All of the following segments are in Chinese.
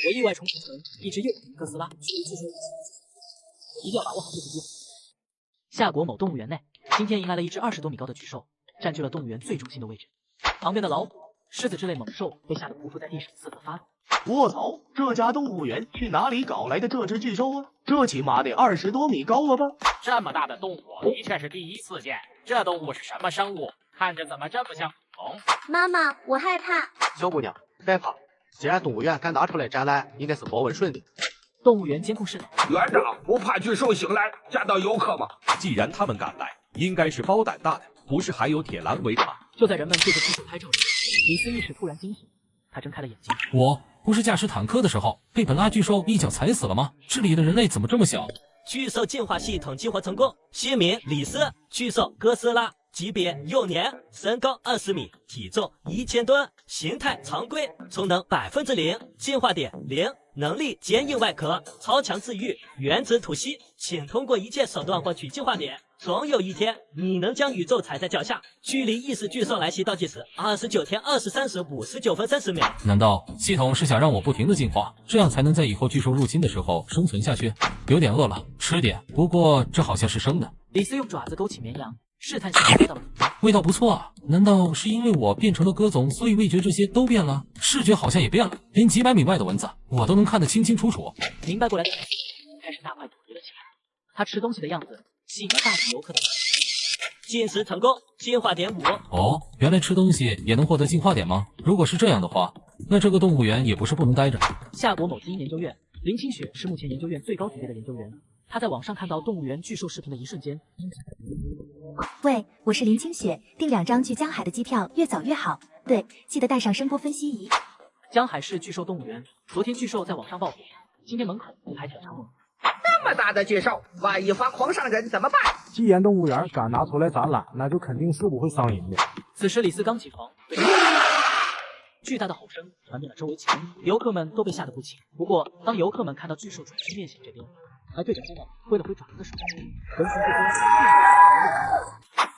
我意外重生成一只幼名哥斯拉，一定要把握好这次机会。夏国某动物园内，今天迎来了一只20多米高的巨兽，占据了动物园最中心的位置。旁边的老虎、狮子之类猛兽被吓得匍匐在地上，瑟瑟发抖。我操！这家动物园去哪里搞来的这只巨兽啊？这起码得20多米高了吧？这么大的动物的确是第一次见。这动物是什么生物？看着怎么这么像恐龙？妈妈，我害怕。小姑娘，别怕，既然动物园敢拿出来展览，应该是保温顺的。动物园监控室内，园长不怕巨兽醒来吓到游客吗？既然他们敢来，应该是包胆大的，不是还有铁栏围着吗？就在人们对着巨兽拍照时，李斯意识突然惊醒，他睁开了眼睛。我不是驾驶坦克的时候被本拉巨兽一脚踩死了吗？这里的人类怎么这么小？巨兽进化系统激活成功，新名李斯，巨兽哥斯拉，级别幼年，身高20米，体重1000吨，形态常规，充能0%，进化点0，能力坚硬外壳，超强自愈，原子吐息，请通过一切手段获取进化点。总有一天，你能将宇宙踩在脚下。距离异世巨兽来袭倒计时29天23时59分30秒。难道系统是想让我不停的进化，这样才能在以后巨兽入侵的时候生存下去？有点饿了，吃点。不过这好像是生的。李斯用爪子勾起绵羊，试探性飞到了土中。味道不错啊，难道是因为我变成了鸽总，所以味觉这些都变了？视觉好像也变了，连几百米外的蚊子我都能看得清清楚楚。明白过来的李斯开始大快朵颐了起来，他吃东西的样子吸引了大批游客的进食成功，进化点5。哦，原来吃东西也能获得进化点吗？如果是这样的话，那这个动物园也不是不能待着。夏国某基因研究院，林清雪是目前研究院最高级别的研究员。他在网上看到动物园巨兽视频的一瞬间，喂，我是林清雪，订2张去江海的机票，越早越好。对，记得带上声波分析仪。江海市巨兽动物园，昨天巨兽在网上爆火，今天门口排起了长龙。这么大的巨兽，万一发狂上人怎么办？既然动物园敢拿出来展览，那就肯定是不会上瘾的。此时李斯刚起床，巨大的吼声传遍了周围气氛，游客们都被吓得不轻。不过，当游客们看到巨兽转身面向这边，还对着天网挥了挥爪子的时候，人群之间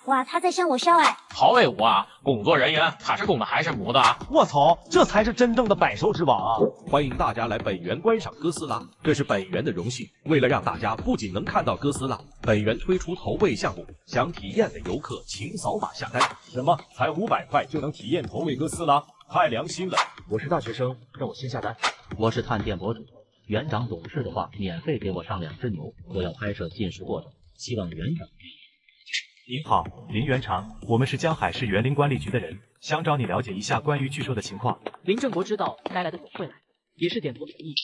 哇，他在向我烧哎！好威武啊！工作人员他是公的还是母的？我操，这才是真正的百兽之王啊！欢迎大家来本园观赏哥斯拉，这是本园的荣幸。为了让大家不仅能看到哥斯拉，本园推出投喂项目，想体验的游客请扫码下单。什么？才500块就能体验投喂哥斯拉？太良心了！我是大学生，让我先下单。我是探店博主，园长懂事的话，免费给我上2只牛。我要拍摄进食过程，希望园长。您好，林园长，我们是江海市园林管理局的人，想找你了解一下关于巨兽的情况。林正国知道该来的总会来，也是点头同意。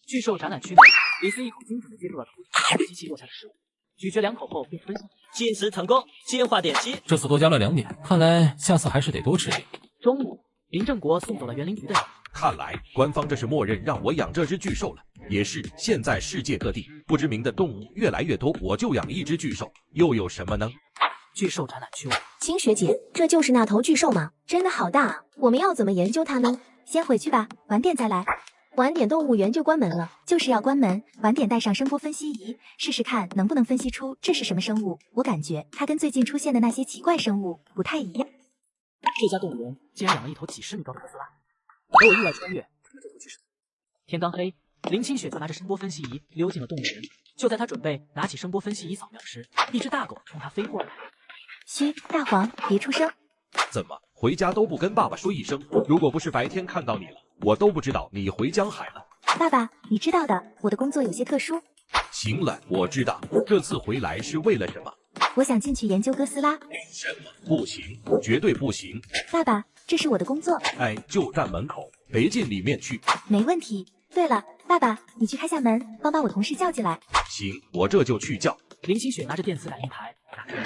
巨兽展览区内，李斯一口精准地接住了头顶机器落下的食物，咀嚼2口后并分析。进食成功，进化点7。这次多加了2点，看来下次还是得多吃点。中午，林正国送走了园林局的人。看来官方这是默认让我养这只巨兽了。也是，现在世界各地不知名的动物越来越多，我就养一只巨兽，又有什么呢？巨兽展览区外，青学姐，这就是那头巨兽吗？真的好大啊！我们要怎么研究它呢？先回去吧，晚点再来。晚点动物园就关门了，就是要关门。晚点带上声波分析仪，试试看能不能分析出这是什么生物。我感觉它跟最近出现的那些奇怪生物不太一样。这家动物园竟然养了一头几10米高的哥斯拉，而我意外穿越成了这头巨兽。天刚黑，林清雪就拿着声波分析仪溜进了动物园。就在他准备拿起声波分析仪扫描时，一只大狗冲他飞过来。嘘，大黄，别出声。怎么回家都不跟爸爸说一声？如果不是白天看到你了，我都不知道你回江海了。爸爸，你知道的，我的工作有些特殊。行了，我知道，这次回来是为了什么？我想进去研究哥斯拉。什么？不行，绝对不行！爸爸，这是我的工作。哎，就站门口，别进里面去。没问题。对了，爸爸，你去开下门，帮把我同事叫进来。行，我这就去叫。林清雪拿着电磁感应台打开门，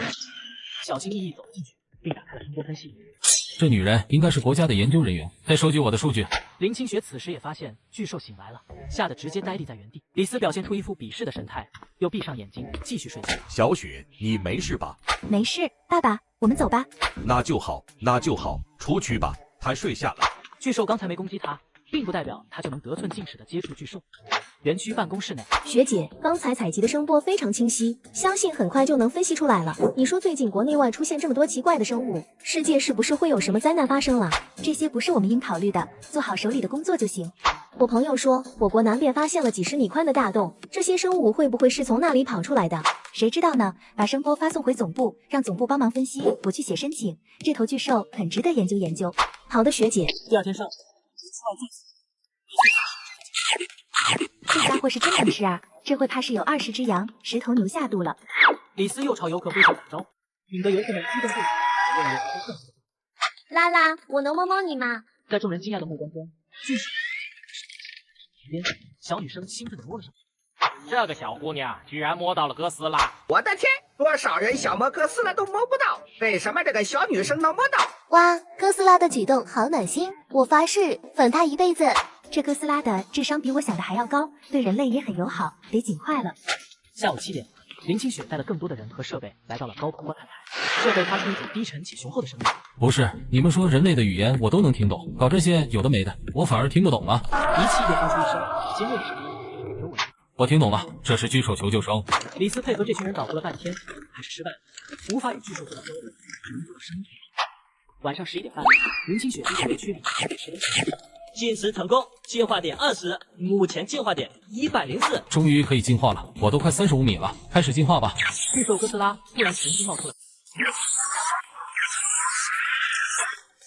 小心翼翼走进去，并打开了声波分析仪。这女人应该是国家的研究人员，在收集我的数据。林清雪此时也发现巨兽醒来了，吓得直接呆立在原地。李斯表现出一副鄙视的神态，又闭上眼睛继续睡觉。小雪，你没事吧？没事，爸爸，我们走吧。那就好，那就好，出去吧。他睡下了。巨兽刚才没攻击他，并不代表他就能得寸进尺的接触巨兽。园区办公室内，学姐，刚才采集的声波非常清晰，相信很快就能分析出来了。你说最近国内外出现这么多奇怪的生物，世界是不是会有什么灾难发生了？这些不是我们应考虑的，做好手里的工作就行。我朋友说，我国南边发现了几十米宽的大洞，这些生物会不会是从那里跑出来的？谁知道呢？把声波发送回总部，让总部帮忙分析，我去写申请。这头巨兽很值得研究研究。好的，学姐。第二天上午，这家伙是真能吃啊！这回怕是有20只羊、10头牛下肚了。李斯又朝游客挥手打招呼，引得游客们激动不已。拉拉，我能摸摸你吗？在众人惊讶的目光中，巨兽旁边，小女生兴奋地摸了上去。这个小姑娘居然摸到了哥斯拉！我的天，多少人想摸哥斯拉都摸不到，为什么这个小女生能摸到？哇，哥斯拉的举动好暖心，我发誓粉他一辈子。这哥斯拉的智商比我想的还要高，对人类也很友好，得尽快了。下午7点，林清雪带了更多的人和设备来到了高空观看台，设备发出一种低沉且雄厚的声音。不是，你们说人类的语言我都能听懂，搞这些有的没的，我反而听不懂了。仪器便发出一声尖锐的声音，周围。我听懂了，这是巨兽求救声。李斯配合这群人捣鼓了半天，还是失败了，无法与巨兽做到交流，只能做到声音。晚上11点半，林清雪在园区里进食成功，进化点20，目前进化点104。终于可以进化了，我都快35米了，开始进化吧。巨兽哥斯拉突然重新冒出来，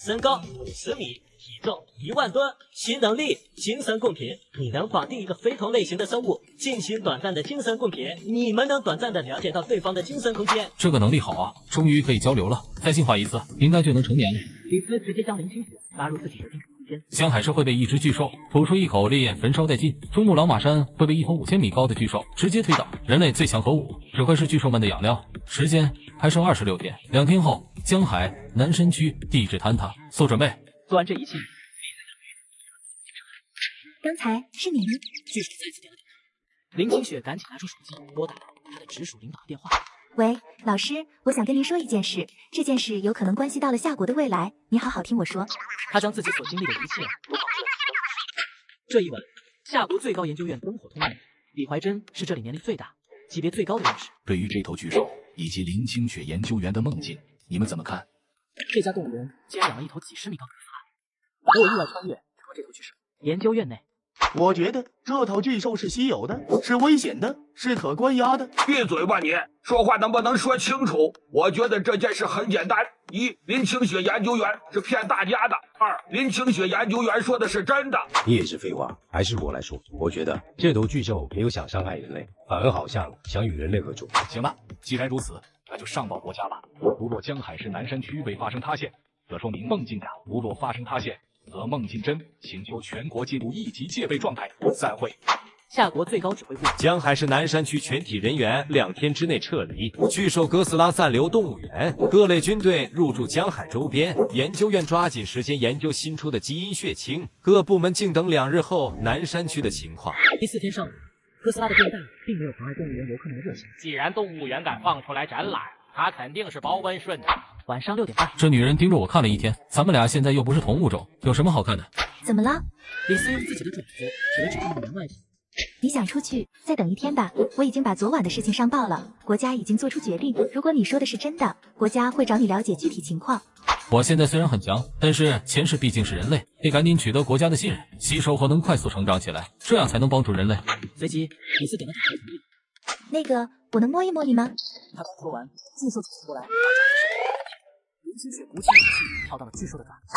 身高50米，体重1万吨，新能力精神共频，你能绑定一个非同类型的生物进行短暂的精神共频，你们能短暂的了解到对方的精神空间。这个能力好啊，终于可以交流了，再进化一次应该就能成年了。李斯直接将林清雪拉入自己的精神空间。江海市会被一只巨兽吐出一口烈焰焚烧殆尽，珠穆朗玛山会被一头5000米高的巨兽直接推倒。人类最强核武只会是巨兽们的养料。时间还剩26天，2天后江海南山区地质坍塌，做准备。做完这一切，刚才是你？巨兽再次点了点头。林清雪赶紧拿出手机拨打了他的直属领导的电话。喂，老师，我想跟您说一件事，这件事有可能关系到了夏国的未来，你好好听我说。他将自己所经历的一切都告诉了这一晚，夏国最高研究院灯火通明，李怀真是这里年龄最大、级别最高的院士。对于这头巨兽以及林清雪研究员的梦境，你们怎么看？这家动物园竟然养了一头几十米高的哥斯拉，没有意外穿越成了这头巨兽。研究院内，我觉得这头巨兽是稀有的，是危险的，是可关押的。闭嘴吧你！说话能不能说清楚？我觉得这件事很简单：一，林清雪研究员是骗大家的；二，林清雪研究员说的是真的。你也是废话，还是我来说。我觉得这头巨兽没有想伤害人类，反而好像想与人类合作。行了，既然如此，那就上报国家吧。如若江海市南山区未发生塌陷，则说明梦境假；如若发生塌陷，则梦境真，请求全国进入1级戒备状态。散会。夏国最高指挥部，江海市南山区全体人员2天之内撤离，巨兽哥斯拉暂留动物园，各类军队入驻江海周边，研究院抓紧时间研究新出的基因血清，各部门静等2日后南山区的情况。第4天上午，哥斯拉的变大并没有妨碍动物园游客们的热情。既然动物园敢放出来展览，它肯定是包温顺的。晚上6点半，这女人盯着我看了一天，咱们俩现在又不是同物种，有什么好看的？怎么了？李斯用自己的爪子指了指动物园外头。你想出去，再等1天吧。我已经把昨晚的事情上报了，国家已经做出决定。如果你说的是真的，国家会找你了解具体情况。我现在虽然很强，但是前世毕竟是人类，得赶紧取得国家的信任，吸收后能快速成长起来，这样才能帮助人类。随即，李斯点了点头同意。那个，我能摸一摸你吗？他刚说完，巨兽走过来，林清雪鼓起勇气跳到了巨兽的爪子。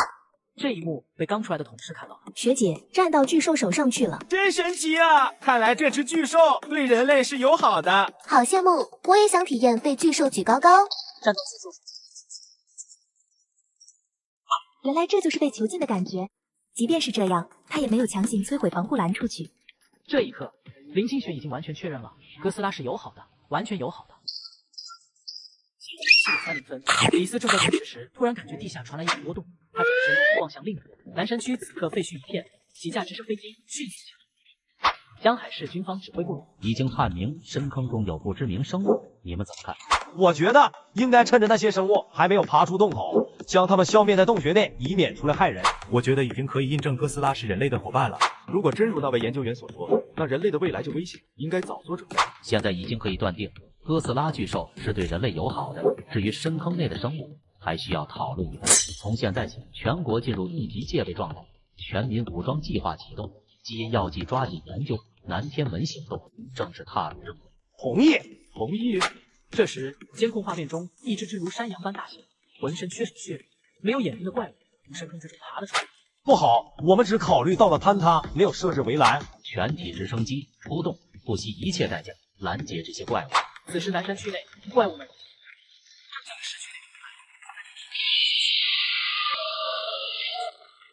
这一幕被刚出来的同事看到了。学姐站到巨兽手上去了，真神奇啊！看来这只巨兽对人类是友好的。好羡慕，我也想体验被巨兽举高高。站到巨兽手原来这就是被囚禁的感觉。即便是这样，他也没有强行摧毁防护栏出去。这一刻，林清雪已经完全确认了，哥斯拉是友好的，完全友好的。7点30分，李斯正在进食时，突然感觉地下传来一股波动，他转身望向另一边，南山区此刻废墟一片，几架直升飞机迅速降落。江海市军方指挥部已经判明深坑中有不知名生物，你们怎么看？我觉得应该趁着那些生物还没有爬出洞口，将它们消灭在洞穴内，以免出来害人。我觉得已经可以印证哥斯拉是人类的伙伴了。如果真如那位研究员所说，那人类的未来就危险，应该早做准备。现在已经可以断定，哥斯拉巨兽是对人类友好的。至于深坑内的生物，还需要讨论一番。从现在起，全国进入1级戒备状态，全民武装计划启动。基因药剂抓紧研究，南天门行动正是踏入之末。同意，同意。这时，监控画面中，一只如山羊般大型、浑身缺少血肉、没有眼睛的怪物从深坑之中爬了出来。不好，我们只考虑到了坍塌，没有设置围栏。全体直升机出动，不惜一切代价拦截这些怪物。此时，南山区内怪物们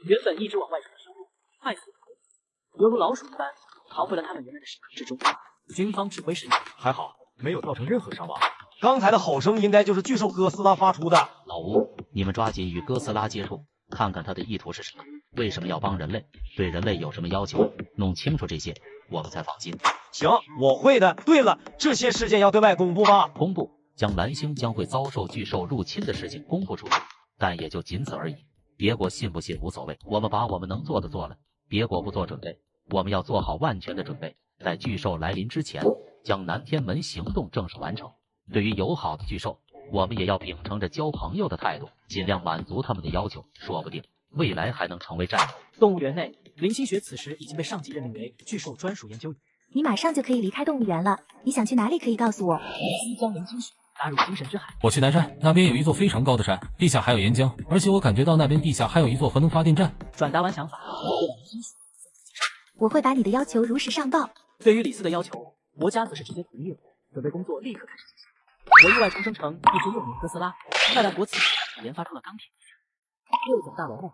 原本一直往外冲的生物，快速犹如老鼠一般逃回了他们原来的深坑之中。军方指挥使还好没有造成任何伤亡。刚才的吼声应该就是巨兽哥斯拉发出的。老吴，你们抓紧与哥斯拉接触，看看他的意图是什么，为什么要帮人类，对人类有什么要求，弄清楚这些，我们才放心。行，我会的。对了，这些事件要对外公布吗？公布，将蓝星将会遭受巨兽入侵的事情公布出去，但也就仅此而已。别国信不信无所谓，我们把我们能做的做了，别国不做准备，我们要做好万全的准备，在巨兽来临之前，将南天门行动正式完成。对于友好的巨兽，我们也要秉承着交朋友的态度，尽量满足他们的要求，说不定未来还能成为战友。动物园内，林清雪此时已经被上级任命为巨兽专属研究员。你马上就可以离开动物园了，你想去哪里可以告诉我。林将林清雪打入精神之海。我去南山，那边有一座非常高的山，地下还有岩浆，而且我感觉到那边地下还有一座核能发电站。转达完想法，我会把你的要求如实上报。对于李斯的要求，国家则是直接同意了，准备工作立刻开始进行。我意外重生成一只幼年哥斯拉，奈良国此研发出了钢铁六角大楼内。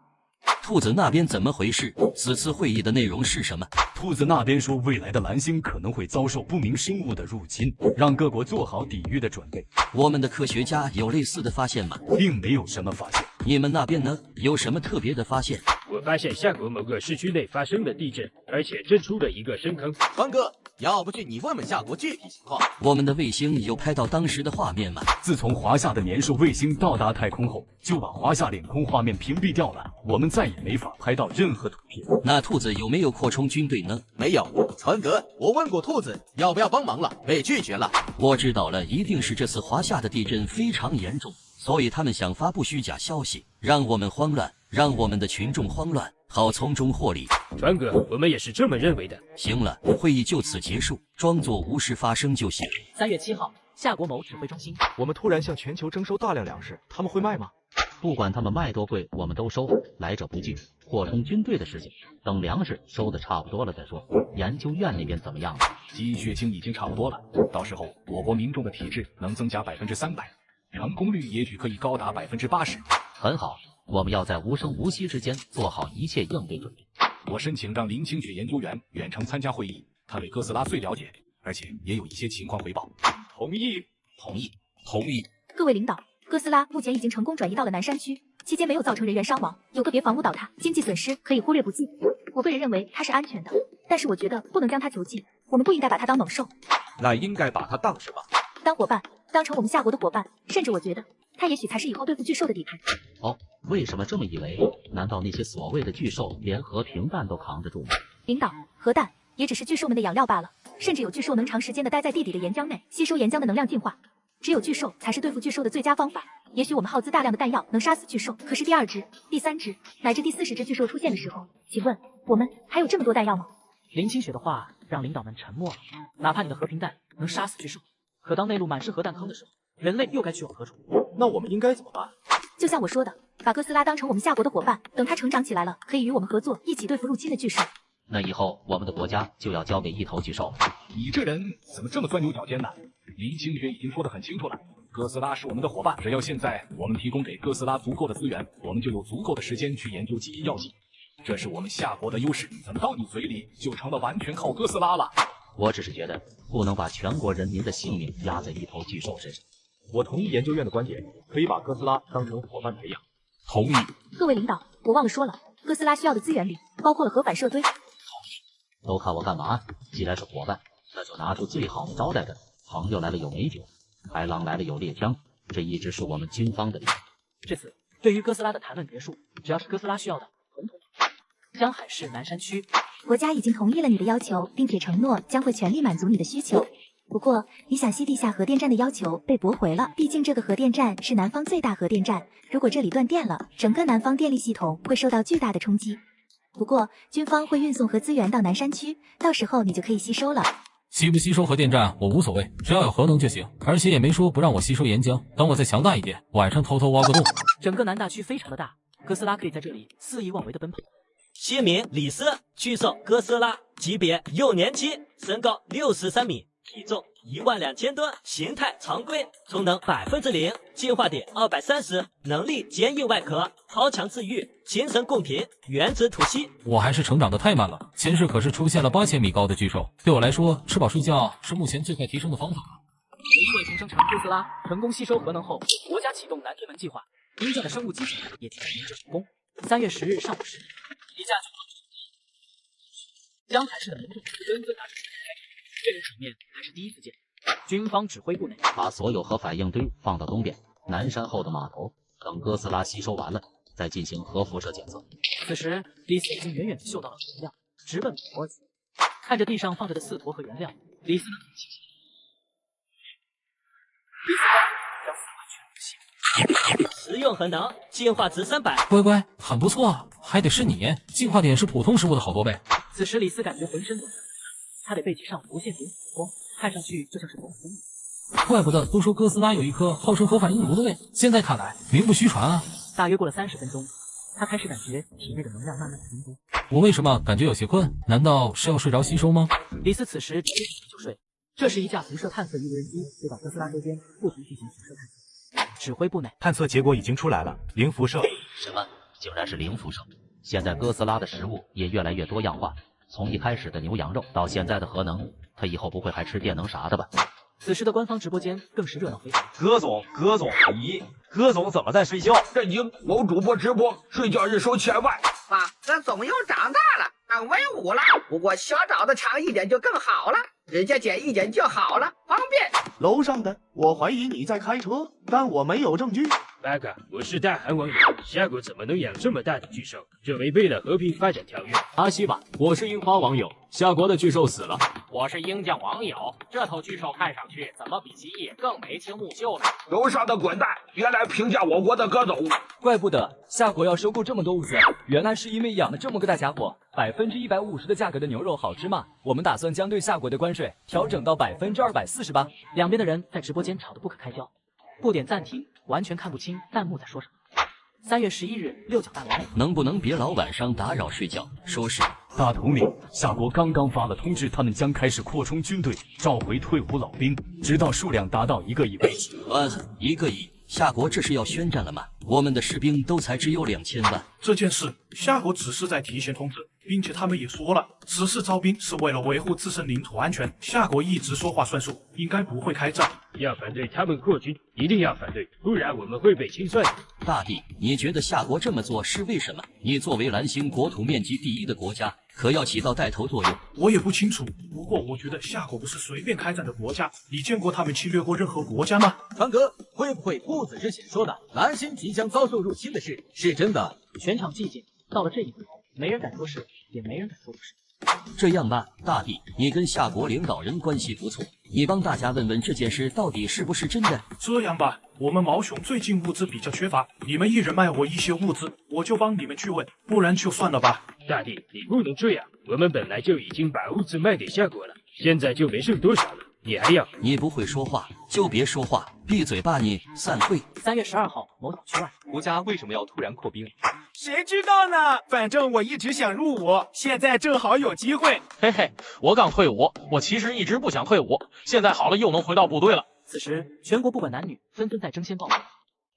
兔子那边怎么回事？此次会议的内容是什么？兔子那边说，未来的蓝星可能会遭受不明生物的入侵，让各国做好抵御的准备。我们的科学家有类似的发现吗？并没有什么发现。你们那边呢？有什么特别的发现？我发现夏国某个市区内发生了地震，而且震出了一个深坑。川哥，要不去你问问夏国具体情况？我们的卫星有拍到当时的画面吗？自从华夏的年兽卫星到达太空后，就把华夏领空画面屏蔽掉了，我们再也没法拍到任何图片。那兔子有没有扩充军队呢？没有。川哥，我问过兔子要不要帮忙了，被拒绝了。我知道了，一定是这次华夏的地震非常严重，所以他们想发布虚假消息，让我们慌乱，让我们的群众慌乱，好从中获利。川哥，我们也是这么认为的。行了，会议就此结束，装作无事发生就行。3月7号，夏国某指挥中心。我们突然向全球征收大量粮食，他们会卖吗？不管他们卖多贵，我们都收，来者不拒。扩充军队的事情，等粮食收的差不多了再说。研究院那边怎么样了？基因血清已经差不多了，到时候我国民众的体质能增加300%，成功率也许可以高达80%。很好，我们要在无声无息之间做好一切应对准备。我申请让林清雪研究员远程参加会议，他对哥斯拉最了解，而且也有一些情况汇报。同意，同意，同意。各位领导，哥斯拉目前已经成功转移到了南山区，期间没有造成人员伤亡，有个别房屋倒塌，经济损失可以忽略不计。我个人认为它是安全的，但是我觉得不能将它囚禁，我们不应该把它当猛兽。那应该把它当什么？当伙伴，当成我们夏国的伙伴，甚至我觉得它也许才是以后对付巨兽的底牌。哦，为什么这么以为？难道那些所谓的巨兽连和平弹都扛得住吗？领导，核弹也只是巨兽们的养料罢了，甚至有巨兽能长时间的待在地底的岩浆内，吸收岩浆的能量进化。只有巨兽才是对付巨兽的最佳方法。也许我们耗资大量的弹药能杀死巨兽，可是第2只、第3只乃至第40只巨兽出现的时候，请问我们还有这么多弹药吗？林清雪的话让领导们沉默了。哪怕你的和平弹能杀死巨兽，可当内陆满是核弹坑的时候，人类又该去往何处？那我们应该怎么办？就像我说的，把哥斯拉当成我们夏国的伙伴，等它成长起来了，可以与我们合作，一起对付入侵的巨兽。那以后我们的国家就要交给一头巨兽了。你这人怎么这么钻牛角尖呢？林清雪已经说得很清楚了，哥斯拉是我们的伙伴，只要现在我们提供给哥斯拉足够的资源，我们就有足够的时间去研究基因药剂，这是我们夏国的优势。怎么到你嘴里就成了完全靠哥斯拉了？我只是觉得不能把全国人民的性命压在一头巨兽身上。我同意研究院的观点，可以把哥斯拉当成伙伴培养。同意。各位领导，我忘了说了，哥斯拉需要的资源里包括了核反射堆。都看我干嘛？既然是伙伴，那就拿出最好的招待着。朋友来了有美酒，豺狼来了有猎枪，这一直是我们军方的理念。这次对于哥斯拉的谈论结束，只要是哥斯拉需要的，统统江海市南山区，国家已经同意了你的要求，并且承诺将会全力满足你的需求。不过，你想吸地下核电站的要求被驳回了，毕竟这个核电站是南方最大核电站，如果这里断电了，整个南方电力系统会受到巨大的冲击。不过军方会运送核资源到南山区，到时候你就可以吸收了。吸不吸收核电站我无所谓，只要有核能就行。而且也没说不让我吸收岩浆，等我再强大一点，晚上偷偷挖个洞。整个南大区非常的大，哥斯拉可以在这里肆意妄为的奔跑。薛明、李斯，巨兽哥斯拉，级别幼年期，身高63米，体重12000吨，形态常规，充能0%，进化点230，能力坚硬外壳，超强自愈，形神共频，原子吐息。我还是成长的太慢了，前世可是出现了8000米高的巨兽，对我来说，吃饱睡觉是目前最快提升的方法。因为重生产哥斯拉成功吸收核能后，国家启动南天门计划，鹰架的生物基础也即将研制成功。3月10日上午10时，一架江海市的民众纷纷拿出手开战，这种场面还是第一次见。军方指挥部内，把所有核反应堆放到东边南山后的码头，等哥斯拉吸收完了，再进行核辐射检测。此时，李斯已经远远地嗅到了原料，直奔脖子。看着地上放着的4坨核原料，李斯能挺清醒。李斯将4块全部吸。实用核能，进化值300。乖乖，很不错啊，还得是你，进化点是普通食物的好多倍。此时李斯感觉浑身都是，他得背脊上无限点紫光，看上去就像是某种生物。怪不得都说哥斯拉有一颗号称核反应炉的胃，现在看来名不虚传啊。大约过了30分钟，他开始感觉体内的能量慢慢的增多。我为什么感觉有些困？难道是要睡着吸收吗？李斯此时直接洗就睡。这是一架辐射探测无人机飞到哥斯拉周边，不停进行辐射探测。指挥部内，探测结果已经出来了，零辐射。什么？竟然是零辐射！现在哥斯拉的食物也越来越多样化，从一开始的牛羊肉到现在的核能，他以后不会还吃电能啥的吧？此时的官方直播间更是热闹非常。葛总，咦，葛总怎么在睡觉？震惊！某主播直播，睡觉日收1000万。爸，俺总又长大了，当文武了。不过小找的长一点就更好了，指甲剪一剪就好了，方便。楼上的，我怀疑你在开车，但我没有证据。八哥，我是大韩网友，夏国怎么能养这么大的巨兽？这违背了和平发展条约。阿西吧，我是樱花网友，夏国的巨兽死了。我是鹰将网友，这头巨兽看上去怎么比蜥蜴更眉清目秀呢？楼上的滚蛋，别来评价我国的葛总。怪不得夏国要收购这么多物资，原来是因为养了这么个大家伙。150%的价格的牛肉好吃吗？我们打算将对夏国的关税调整到248%。两边的人在直播间吵得不可开交，不点暂停，完全看不清弹幕在说什么。3月11日，六角大楼内，能不能别老晚上打扰睡觉？说是大统领，夏国刚刚发了通知，他们将开始扩充军队，召回退伍老兵，直到数量达到1个亿为止。1个亿？夏国这是要宣战了吗？我们的士兵都才只有2000万。这件事，夏国只是在提前通知，并且他们也说了，此次招兵是为了维护自身领土安全。夏国一直说话算数，应该不会开战。要反对他们扩军，一定要反对，不然我们会被清算。大帝，你觉得夏国这么做是为什么？你作为蓝星国土面积第1的国家，可要起到带头作用。我也不清楚，不过我觉得夏国不是随便开战的国家。你见过他们侵略过任何国家吗？川哥，会不会步子之前说的蓝星即将遭受入侵的事是真的？全场寂静，到了这一步，没人敢说是，也没人敢说不是。这样吧，大帝，你跟夏国领导人关系不错，你帮大家问问这件事到底是不是真的。这样吧，我们毛熊最近物资比较缺乏，你们一人卖我一些物资，我就帮你们去问，不然就算了吧。大帝，你不能这样，我们本来就已经把物资卖给夏国了，现在就没剩多少了，你还要？你不会说话就别说话，闭嘴吧你！散会。3月12号，某岛区外，国家为什么要突然扩兵？谁知道呢？反正我一直想入伍，现在正好有机会。嘿嘿，我刚退伍，我其实一直不想退伍，现在好了又能回到部队了。此时，全国不管男女，纷纷在争先报名。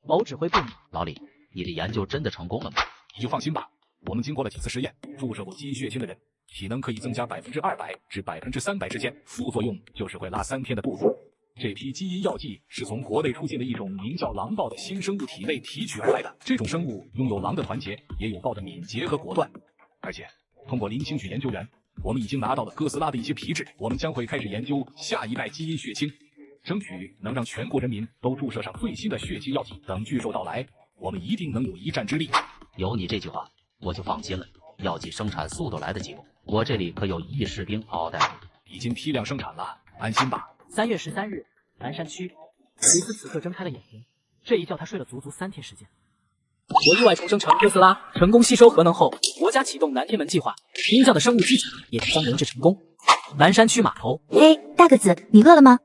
某指挥部内，老李，你的研究真的成功了吗？你就放心吧，我们经过了几次实验，注射过基因血清的人，体能可以增加200%至300%之间，副作用就是会拉3天的肚子。这批基因药剂是从国内出现的一种名叫狼豹的新生物体内提取而来的。这种生物拥有狼的团结，也有豹的敏捷和果断。而且，通过林清许研究员，我们已经拿到了哥斯拉的一些皮质，我们将会开始研究下一代基因血清，争取能让全国人民都注射上最新的血清药剂。等巨兽到来，我们一定能有一战之力。有你这句话，我就放心了。药剂生产速度来得及不？我这里可有1亿士兵嗷嗷待哺，已经批量生产了，安心吧。3月13日，南山区，李斯此刻睁开了眼睛，这一觉他睡了足足3天时间。我意外重生成哥斯拉，成功吸收核能后，国家启动南天门计划，鹰将的生物机甲也即将研制成功。南山区码头，嘿，大个子，你饿了吗？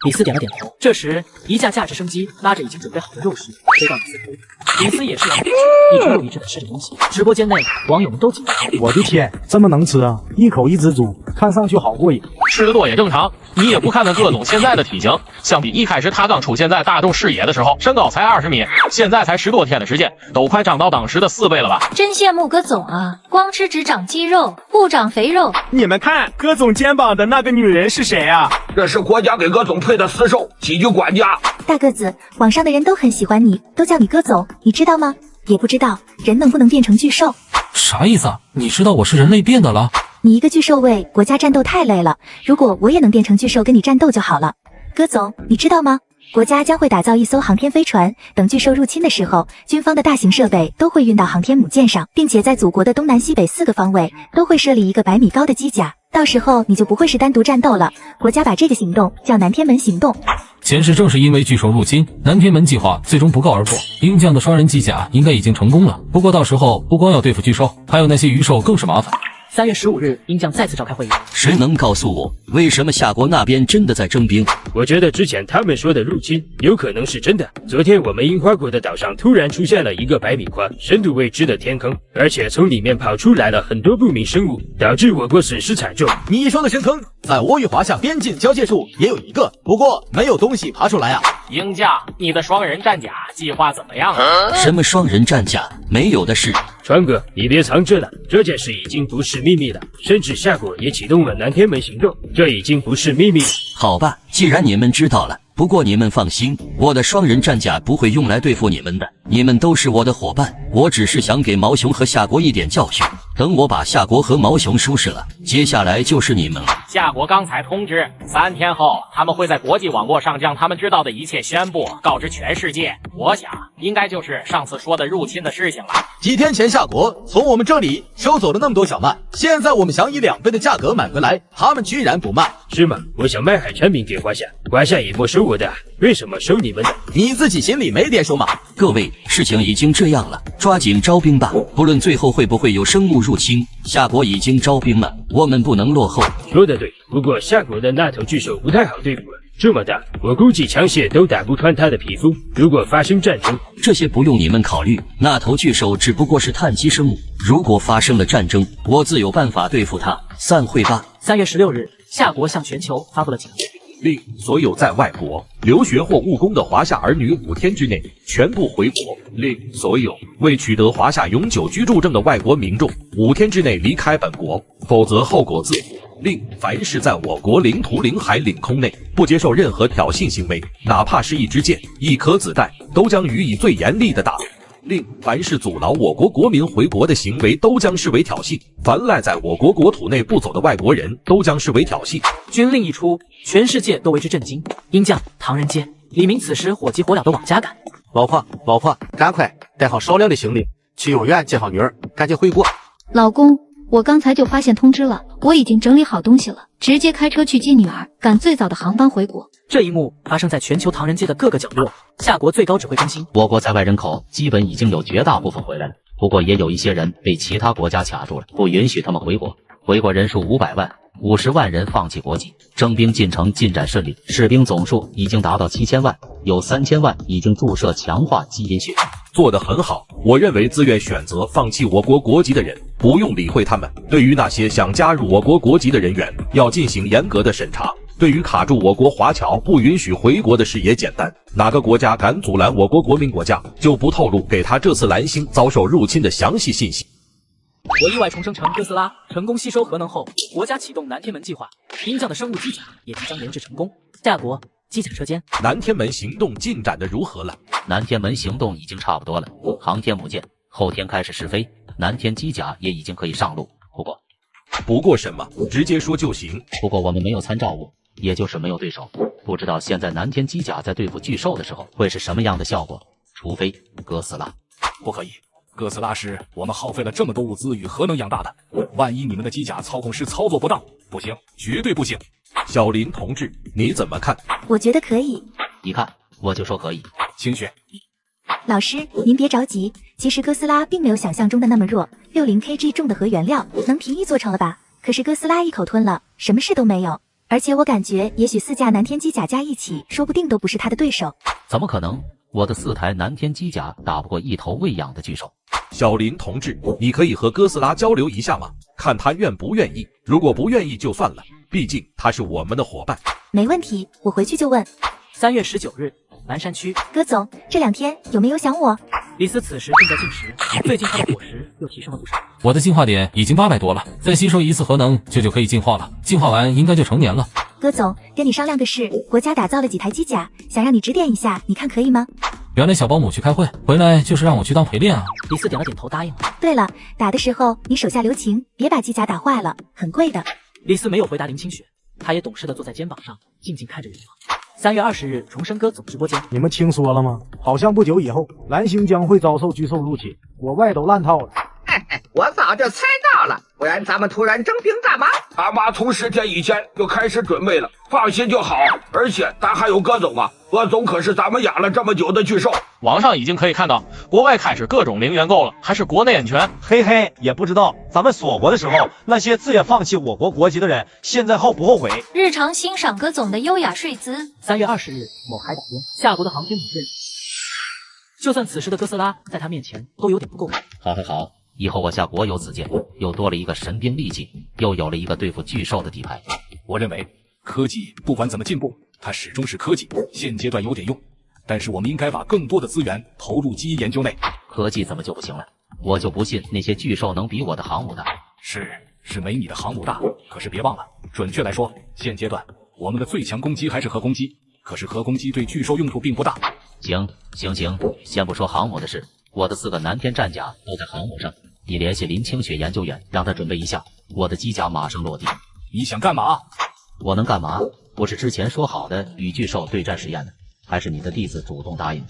李斯点了点头。这时，一架架直升机拉着已经准备好的肉食飞到李斯头顶，李斯也是两一直又一直的吃着东西。直播间内，网友们都紧张。我的天，这么能吃啊！一口一只猪，看上去好过瘾。吃的多也正常，你也不看看各总现在的体型，相比一开始他刚出现在大众视野的时候，身高才20米，现在才10多天的时间，都快长到当时的4倍了吧？真羡慕葛总啊，光吃只长肌肉，不长肥肉。你们看，葛总肩膀的那个女人是谁啊？这是国家给葛总配的死手，喜剧管家。大个子，网上的人都很喜欢你，都叫你葛总，你知道吗？也不知道人能不能变成巨兽。啥意思啊？你知道我是人类变的了？你一个巨兽卫，国家战斗太累了，如果我也能变成巨兽跟你战斗就好了。葛总，你知道吗？国家将会打造一艘航天飞船，等巨兽入侵的时候，军方的大型设备都会运到航天母舰上，并且在祖国的东南西北4个方位都会设立一个100米高的机甲，到时候你就不会是单独战斗了。国家把这个行动叫南天门行动。前世正是因为巨兽入侵，南天门计划最终不告而破。鹰将的双人机甲应该已经成功了，不过到时候不光要对付巨兽，还有那些鱼兽更是麻烦。3月15日，鹰将再次召开会议。谁能告诉我，为什么夏国那边真的在征兵？我觉得之前他们说的入侵有可能是真的。昨天我们樱花国的岛上突然出现了一个100米宽、深度未知的天坑，而且从里面跑出来了很多不明生物，导致我国损失惨重。你说的深坑，在我与华夏边境交界处也有一个，不过没有东西爬出来啊。鹰将，你的双人战甲计划怎么样啊？什么双人战甲？没有的事。川哥，你别藏着了，这件事已经不是秘密了，甚至夏国也启动了南天门行动，这已经不是秘密。好吧，既然你们知道了，不过你们放心，我的双人战甲不会用来对付你们的，你们都是我的伙伴，我只是想给毛熊和夏国一点教训。等我把夏国和毛熊收拾了，接下来就是你们了。夏国刚才通知，3天后他们会在国际网络上将他们知道的一切宣布，告知全世界。我想，应该就是上次说的入侵的事情了。几天前夏国从我们这里收走了那么多小麦，现在我们想以2倍的价格买回来，他们居然不卖。是吗？我想卖海产品给华夏，华夏也没收我的，为什么收你们的？你自己心里没点数吗？各位，事情已经这样了，抓紧招兵吧。不论最后会不会有生物入侵，夏国已经招兵了，我们不能落后。说得对，不过夏国的那头巨兽不太好对付，这么大，我估计枪械都打不穿它的皮肤。如果发生战争，这些不用你们考虑，那头巨兽只不过是碳基生物，如果发生了战争，我自有办法对付它。散会吧。3月16日，夏国向全球发布了警告，令所有在外国留学或务工的华夏儿女5天之内全部回国。令所有未取得华夏永久居住证的外国民众5天之内离开本国，否则后果自负。令凡是在我国领土、领海、领空内不接受任何挑衅行为，哪怕是一支箭、一颗子弹，都将予以最严厉的打。令凡是阻挠我国国民回国的行为，都将视为挑衅。凡赖在我国国土内不走的外国人，都将视为挑衅。军令一出，全世界都为之震惊。鹰将、唐人街、李明此时火急火燎地往家赶。老婆，赶快带好少量的行李，去幼儿园接好女儿，赶紧回国。老公，我刚才就发现通知了，我已经整理好东西了，直接开车去接女儿，赶最早的航班回国。这一幕发生在全球唐人街的各个角落。夏国最高指挥中心，我国在外人口基本已经有绝大部分回来了，不过也有一些人被其他国家卡住了，不允许他们回国。回国人数500万，50万人放弃国籍。征兵进程进展顺利，士兵总数已经达到7000万，有3000万已经注射强化基因血。做得很好，我认为自愿选择放弃我国国籍的人，不用理会他们。对于那些想加入我国国籍的人员，要进行严格的审查。对于卡住我国华侨不允许回国的事也简单，哪个国家敢阻拦我国国民国家，就不透露给他这次蓝星遭受入侵的详细信息。我意外重生成哥斯拉，成功吸收核能后，国家启动南天门计划，鹰将的生物机甲也即将研制成功。夏国机甲车间，南天门行动进展的如何了？南天门行动已经差不多了，航天母舰后天开始试飞，南天机甲也已经可以上路。不过什么？直接说就行。不过我们没有参照物，也就是没有对手，不知道现在南天机甲在对付巨兽的时候会是什么样的效果。除非哥斯拉，不可以。哥斯拉是我们耗费了这么多物资与核能养大的，万一你们的机甲操控师操作不当，不行，绝对不行。小林同志，你怎么看？我觉得可以。你看，我就说可以。清雪，老师，您别着急，其实哥斯拉并没有想象中的那么弱，60kg 重的核原料能平易做成了吧？可是哥斯拉一口吞了，什么事都没有。而且我感觉，也许4架南天机甲加一起，说不定都不是他的对手。怎么可能？我的4台南天机甲打不过一头喂养的巨兽。小林同志，你可以和哥斯拉交流一下吗？看他愿不愿意。如果不愿意就算了，毕竟他是我们的伙伴。没问题，我回去就问。3月19日，蓝山区。哥总，这2天有没有想我？李斯此时正在进食，最近他的伙食又提升了不少。我的进化点已经800多了，再吸收1次核能就可以进化了，进化完应该就成年了。哥总，跟你商量个事，国家打造了几台机甲，想让你指点一下，你看可以吗？原来小保姆去开会，回来就是让我去当陪练啊。李斯点了点头答应了。对了，打的时候你手下留情，别把机甲打坏了，很贵的。李斯没有回答林清雪，他也懂事的坐在肩膀上，静静看着远方。3月20日，重生哥总直播间。你们听说了吗？好像不久以后，蓝星将会遭受巨兽入侵，国外都烂套了。我早就猜到了，不然咱们突然征兵干嘛？俺妈从10天以前就开始准备了，放心就好。而且咱还有葛总啊，葛总可是咱们养了这么久的巨兽。网上已经可以看到，国外开始各种零元购了，还是国内安全。嘿嘿，也不知道咱们锁国的时候，那些自愿放弃我国国籍的人，现在后不后悔？日常欣赏葛总的优雅睡姿。3月20日，某海岛边，夏国的航天母舰，就算此时的哥斯拉在他面前都有点不够看。好，以后我夏国有子健，又多了一个神兵利器，又有了一个对付巨兽的底牌。我认为科技不管怎么进步，它始终是科技，现阶段有点用，但是我们应该把更多的资源投入基因研究内。科技怎么就不行了？我就不信那些巨兽能比我的航母大。是没你的航母大，可是别忘了，准确来说，现阶段我们的最强攻击还是核攻击，可是核攻击对巨兽用处并不大。行，先不说航母的事，我的4个南天战甲都在航母上，你联系林清雪研究员，让他准备一下，我的机甲马上落地。你想干嘛？我能干嘛？不是之前说好的与巨兽对战实验的，还是你的弟子主动答应？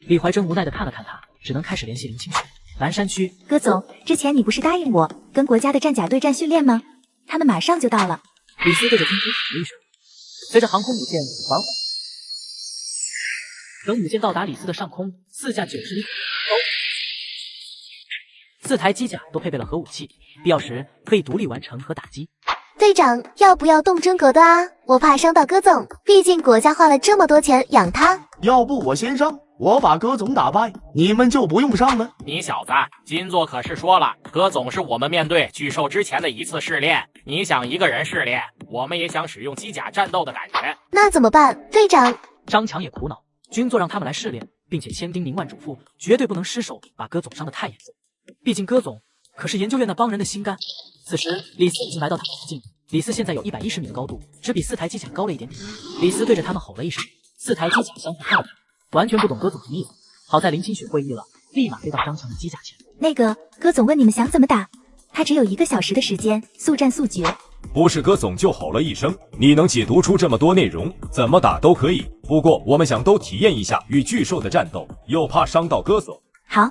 李怀真无奈的看了看他，只能开始联系林清雪。蓝山区，哥总，之前你不是答应我跟国家的战甲对战训练吗？他们马上就到了。李斯对着天空喊了一声，随着航空母舰缓缓。等母舰到达李斯的上空，4架90米高，4台机甲都配备了核武器，必要时可以独立完成核打击。队长，要不要动真格的啊？我怕伤到哥总，毕竟国家花了这么多钱养他。要不我先上，我把哥总打败，你们就不用上了。你小子，金座可是说了，哥总是我们面对巨兽之前的一次试炼。你想一个人试炼，我们也想使用机甲战斗的感觉。那怎么办，队长？张强也苦恼，军座让他们来试炼，并且千叮咛万嘱咐，绝对不能失手把哥总伤得太严重。毕竟哥总可是研究院那帮人的心肝。此时，李斯已经来到他们附近。李斯现在有110米的高度，只比4台机甲高了一点点。李斯对着他们吼了一声，4台机甲相互看了看，完全不懂哥总什么意思。好在林清雪会意了，立马飞到张强的机甲前。那个，哥总问你们想怎么打？他只有1个小时的时间，速战速决。不是哥总就吼了一声，你能解读出这么多内容，怎么打都可以。不过我们想都体验一下与巨兽的战斗，又怕伤到哥总。好，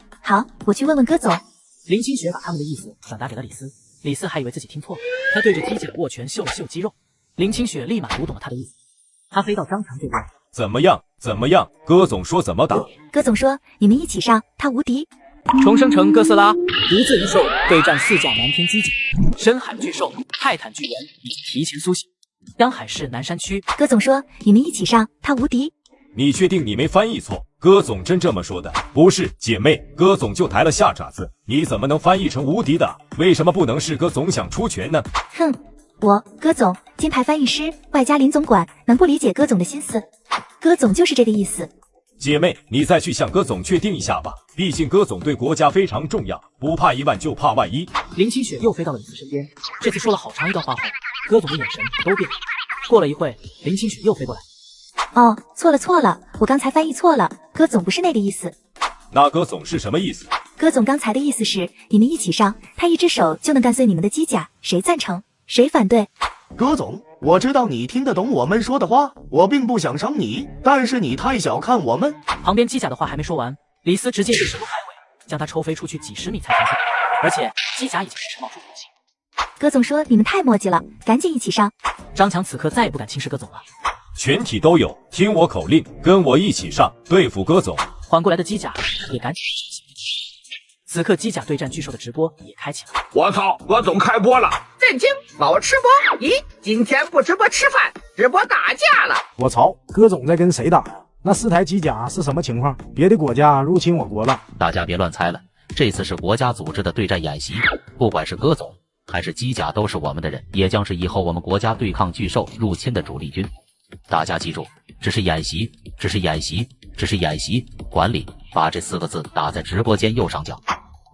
我去问问哥总。林清雪把他们的意思转达给了李斯，李斯还以为自己听错了，他对着机甲握拳秀了秀肌肉。林清雪立马读懂了他的意思，他飞到张强这边。怎么样？哥总说怎么打？哥总说你们一起上，他无敌。重生成哥斯拉，独自一兽对战4架南天机甲，深海巨兽、泰坦巨猿已经提前苏醒。江海市南山区，哥总说你们一起上，他无敌。你确定你没翻译错？哥总真这么说的？不是，姐妹，哥总就抬了下爪子，你怎么能翻译成无敌的？为什么不能是哥总想出拳呢？哼，我哥总金牌翻译师，外加林总管，能不理解哥总的心思？哥总就是这个意思。姐妹，你再去向哥总确定一下吧，毕竟哥总对国家非常重要，不怕1万就怕万一。林清雪又飞到了李斯身边，这次说了好长一段话后，哥总的眼神都变了。过了一会，林清雪又飞过来。哦，错了，我刚才翻译错了，哥总不是那个意思。那哥总是什么意思？哥总刚才的意思是你们一起上，他一只手就能干碎你们的机甲，谁赞成？谁反对？哥总，我知道你听得懂我们说的话，我并不想伤你，但是你太小看我们。旁边机甲的话还没说完，李斯直接一声开尾，将他抽飞出去几十米才停下，而且机甲已经是冒出火星。哥总说你们太磨叽了，赶紧一起上。张强此刻再也不敢轻视哥总了。全体都有，听我口令，跟我一起上，对付哥总。缓过来的机甲也赶紧。此刻机甲对战巨兽的直播也开启了。我操，葛总开播了！震惊！老吃播？咦，今天不直播吃饭，直播打架了！我操，葛总在跟谁打呀？那4台机甲是什么情况？别的国家入侵我国了？大家别乱猜了，这次是国家组织的对战演习，不管是葛总还是机甲，都是我们的人，也将是以后我们国家对抗巨兽入侵的主力军。大家记住，只是演习，只是演习，只是演习。管理，把这4个字打在直播间右上角。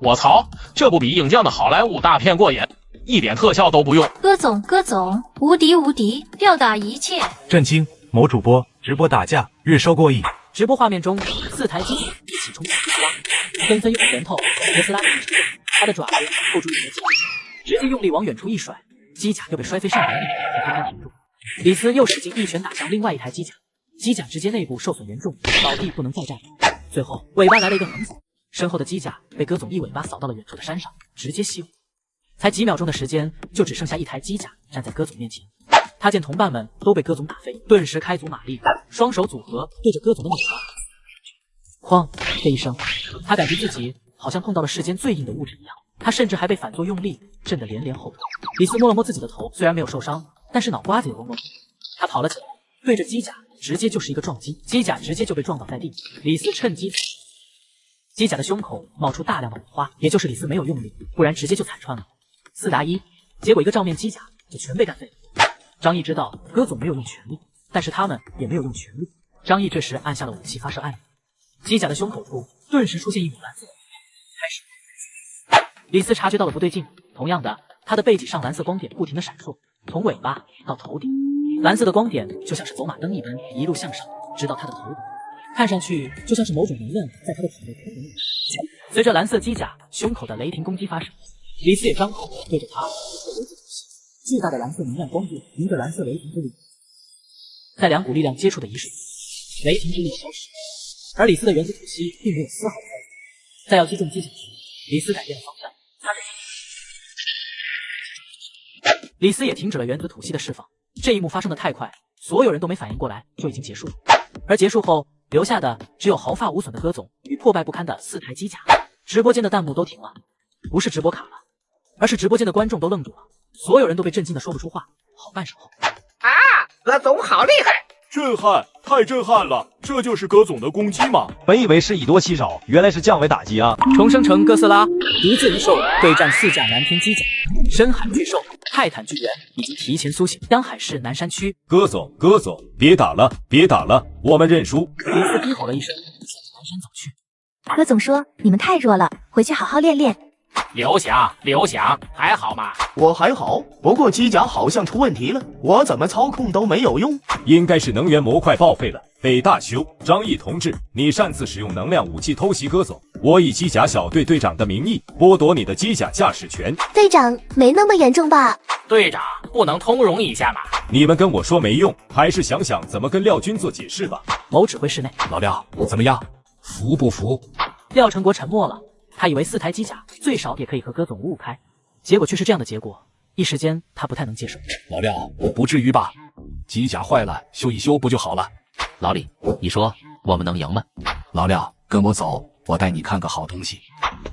我操，这不比硬降的好莱坞大片过瘾，一点特效都不用。葛总，无敌无敌，吊打一切！震惊！某主播直播打架，日收过亿。直播画面中，4台机甲一起冲向哥斯拉，纷纷用拳头将哥斯拉打成，他的爪子扣住一台机甲，直接用力往远处一甩，机甲又被摔飞上百米，才堪堪停住。李斯又使劲一拳打向另外一台机甲，机甲直接内部受损严重，倒地不能再战。最后尾巴来了一个横扫，身后的机甲被葛总一尾巴扫到了远处的山上，直接熄火。才几秒钟的时间，就只剩下1台机甲站在葛总面前。他见同伴们都被葛总打飞，顿时开足马力，双手组合对着葛总的尾巴，哐的一声，他感觉自己好像碰到了世间最硬的物质一样。他甚至还被反作用力震得连连后退。李斯摸了摸自己的头，虽然没有受伤，但是脑瓜子也嗡嗡。他跑了起来，对着机甲直接就是一个撞击，机甲直接就被撞倒在地。李斯趁机机甲的胸口冒出大量的火花，也就是李斯没有用力，不然直接就踩穿了。4打1，结果一个照面机甲就全被干废了。张毅知道葛总没有用全力，但是他们也没有用全力。张毅这时按下了武器发射按钮，机甲的胸口处顿时出现一抹蓝色的开始。李斯察觉到了不对劲，同样的，他的背脊上蓝色光点不停的闪烁，从尾巴到头顶，蓝色的光点就像是走马灯一般一路向上，直到他的头顶，看上去就像是某种能量在他的体内喷涌。随着蓝色机甲胸口的雷霆攻击发射，李斯也张口对着他巨大的蓝色能量光柱迎着蓝色雷霆之力，在2股力量接触的一瞬，雷霆之力消失，而李斯的原子吐息并没有丝毫的坏掉。在要击中机甲时，李斯改变了方向，擦着李斯也停止了原子吐息的释放。这一幕发生的太快，所有人都没反应过来就已经结束了。而结束后留下的只有毫发无损的葛总与破败不堪的4台机甲。直播间的弹幕都停了，不是直播卡了，而是直播间的观众都愣住了，所有人都被震惊的说不出话。好半晌后，啊，葛总好厉害！震撼，太震撼了！这就是葛总的攻击吗？本以为是以多欺少，原来是降维打击啊！重生成哥斯拉，独自一兽对战4架蓝天机甲，深海巨兽、泰坦巨猿已经提前苏醒江海市南山区。葛总，别打了，别打了，我们认输！李斯低吼了一声，向南山走去。葛总说：“你们太弱了，回去好好练练。”刘翔，还好吗？我还好，不过机甲好像出问题了，我怎么操控都没有用。应该是能源模块报废了，得大修。张毅同志，你擅自使用能量武器偷袭葛总，我以机甲小队队长的名义剥夺你的机甲驾驶权。队长，没那么严重吧？队长，不能通融一下吗？你们跟我说没用，还是想想怎么跟廖军做解释吧。某指挥室内，老廖怎么样？服不服？廖成国沉默了。他以为4台机甲最少也可以和葛总五五开，结果却是这样的结果，一时间他不太能接受。老廖，不至于吧？机甲坏了修一修不就好了？老李，你说我们能赢吗？老廖，跟我走，我带你看个好东西。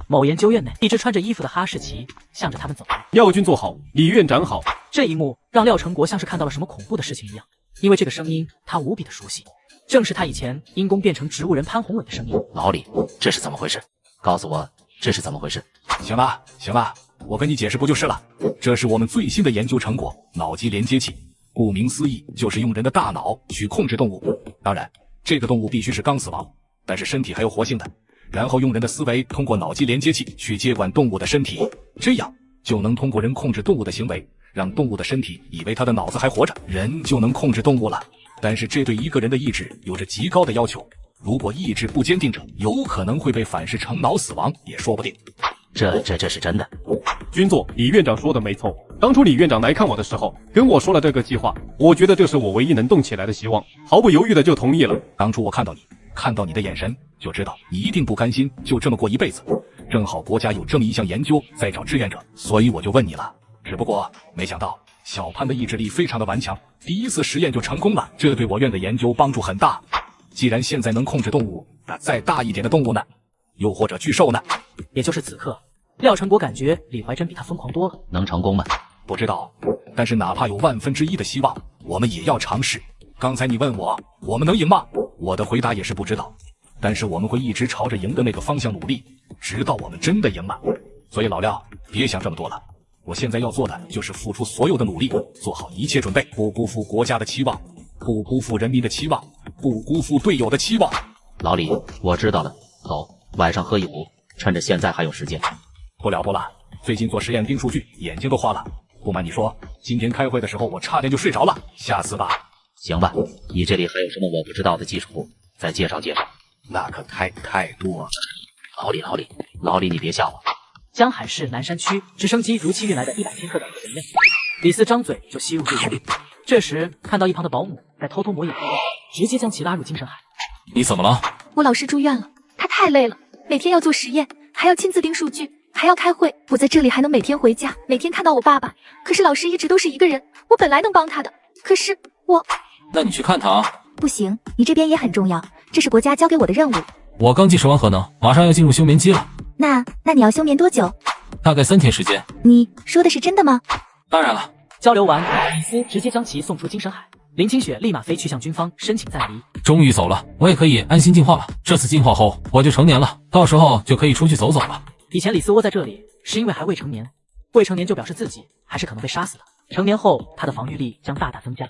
某研究院内，一只穿着衣服的哈士奇向着他们走来。廖军坐好，李院长好。这一幕让廖成国像是看到了什么恐怖的事情一样，因为这个声音他无比的熟悉，正是他以前因公变成植物人潘宏伟的声音。老李，这是怎么回事？告诉我这是怎么回事？行了，我跟你解释不就是了？这是我们最新的研究成果——脑机连接器。顾名思义，就是用人的大脑去控制动物。当然，这个动物必须是刚死亡，但是身体还有活性的，然后用人的思维通过脑机连接器去接管动物的身体，这样就能通过人控制动物的行为，让动物的身体以为它的脑子还活着，人就能控制动物了。但是这对一个人的意志有着极高的要求。如果意志不坚定者，有可能会被反噬成脑死亡，也说不定。这是真的。军座，李院长说的没错。当初李院长来看我的时候，跟我说了这个计划，我觉得这是我唯一能动起来的希望，毫不犹豫的就同意了。当初我看到你的眼神，就知道你一定不甘心就这么过一辈子。正好国家有这么一项研究在找志愿者，所以我就问你了。只不过没想到小潘的意志力非常的顽强，第一次实验就成功了，这对我院的研究帮助很大。既然现在能控制动物，那再大一点的动物呢？又或者巨兽呢？也就是此刻，廖成国感觉李怀真比他疯狂多了。能成功吗？不知道，但是哪怕有1/1000的希望，我们也要尝试。刚才你问我们能赢吗？我的回答也是不知道，但是我们会一直朝着赢的那个方向努力，直到我们真的赢了。所以老廖，别想这么多了。我现在要做的就是付出所有的努力，做好一切准备，不辜负国家的期望，不辜负人民的期望，不辜负队友的期望。老李，我知道了，走，晚上喝一壶，趁着现在还有时间。不了，最近做实验盯数据，眼睛都花了。不瞒你说，今天开会的时候我差点就睡着了。下次吧。行吧，你这里还有什么我不知道的基础？再介绍介绍。那可太多了。老李，你别吓我。江海市南山区直升机如期运来的100千克的人类，李斯张嘴就吸入这人。这时看到一旁的保姆在偷偷抹眼泪，直接将其拉入精神海。你怎么了？我老师住院了，他太累了，每天要做实验，还要亲自盯数据，还要开会。我在这里还能每天回家，每天看到我爸爸。可是老师一直都是一个人，我本来能帮他的，可是我……那你去看他啊。不行，你这边也很重要，这是国家交给我的任务。我刚技术完核能，马上要进入休眠期了。那你要休眠多久？大概3天时间。你说的是真的吗？当然了。交流完，李斯直接将其送出精神海。林清雪立马飞去向军方申请暂离。终于走了，我也可以安心进化了。这次进化后，我就成年了，到时候就可以出去走走了。以前李斯窝在这里，是因为还未成年，未成年就表示自己还是可能被杀死的。成年后，他的防御力将大大增加。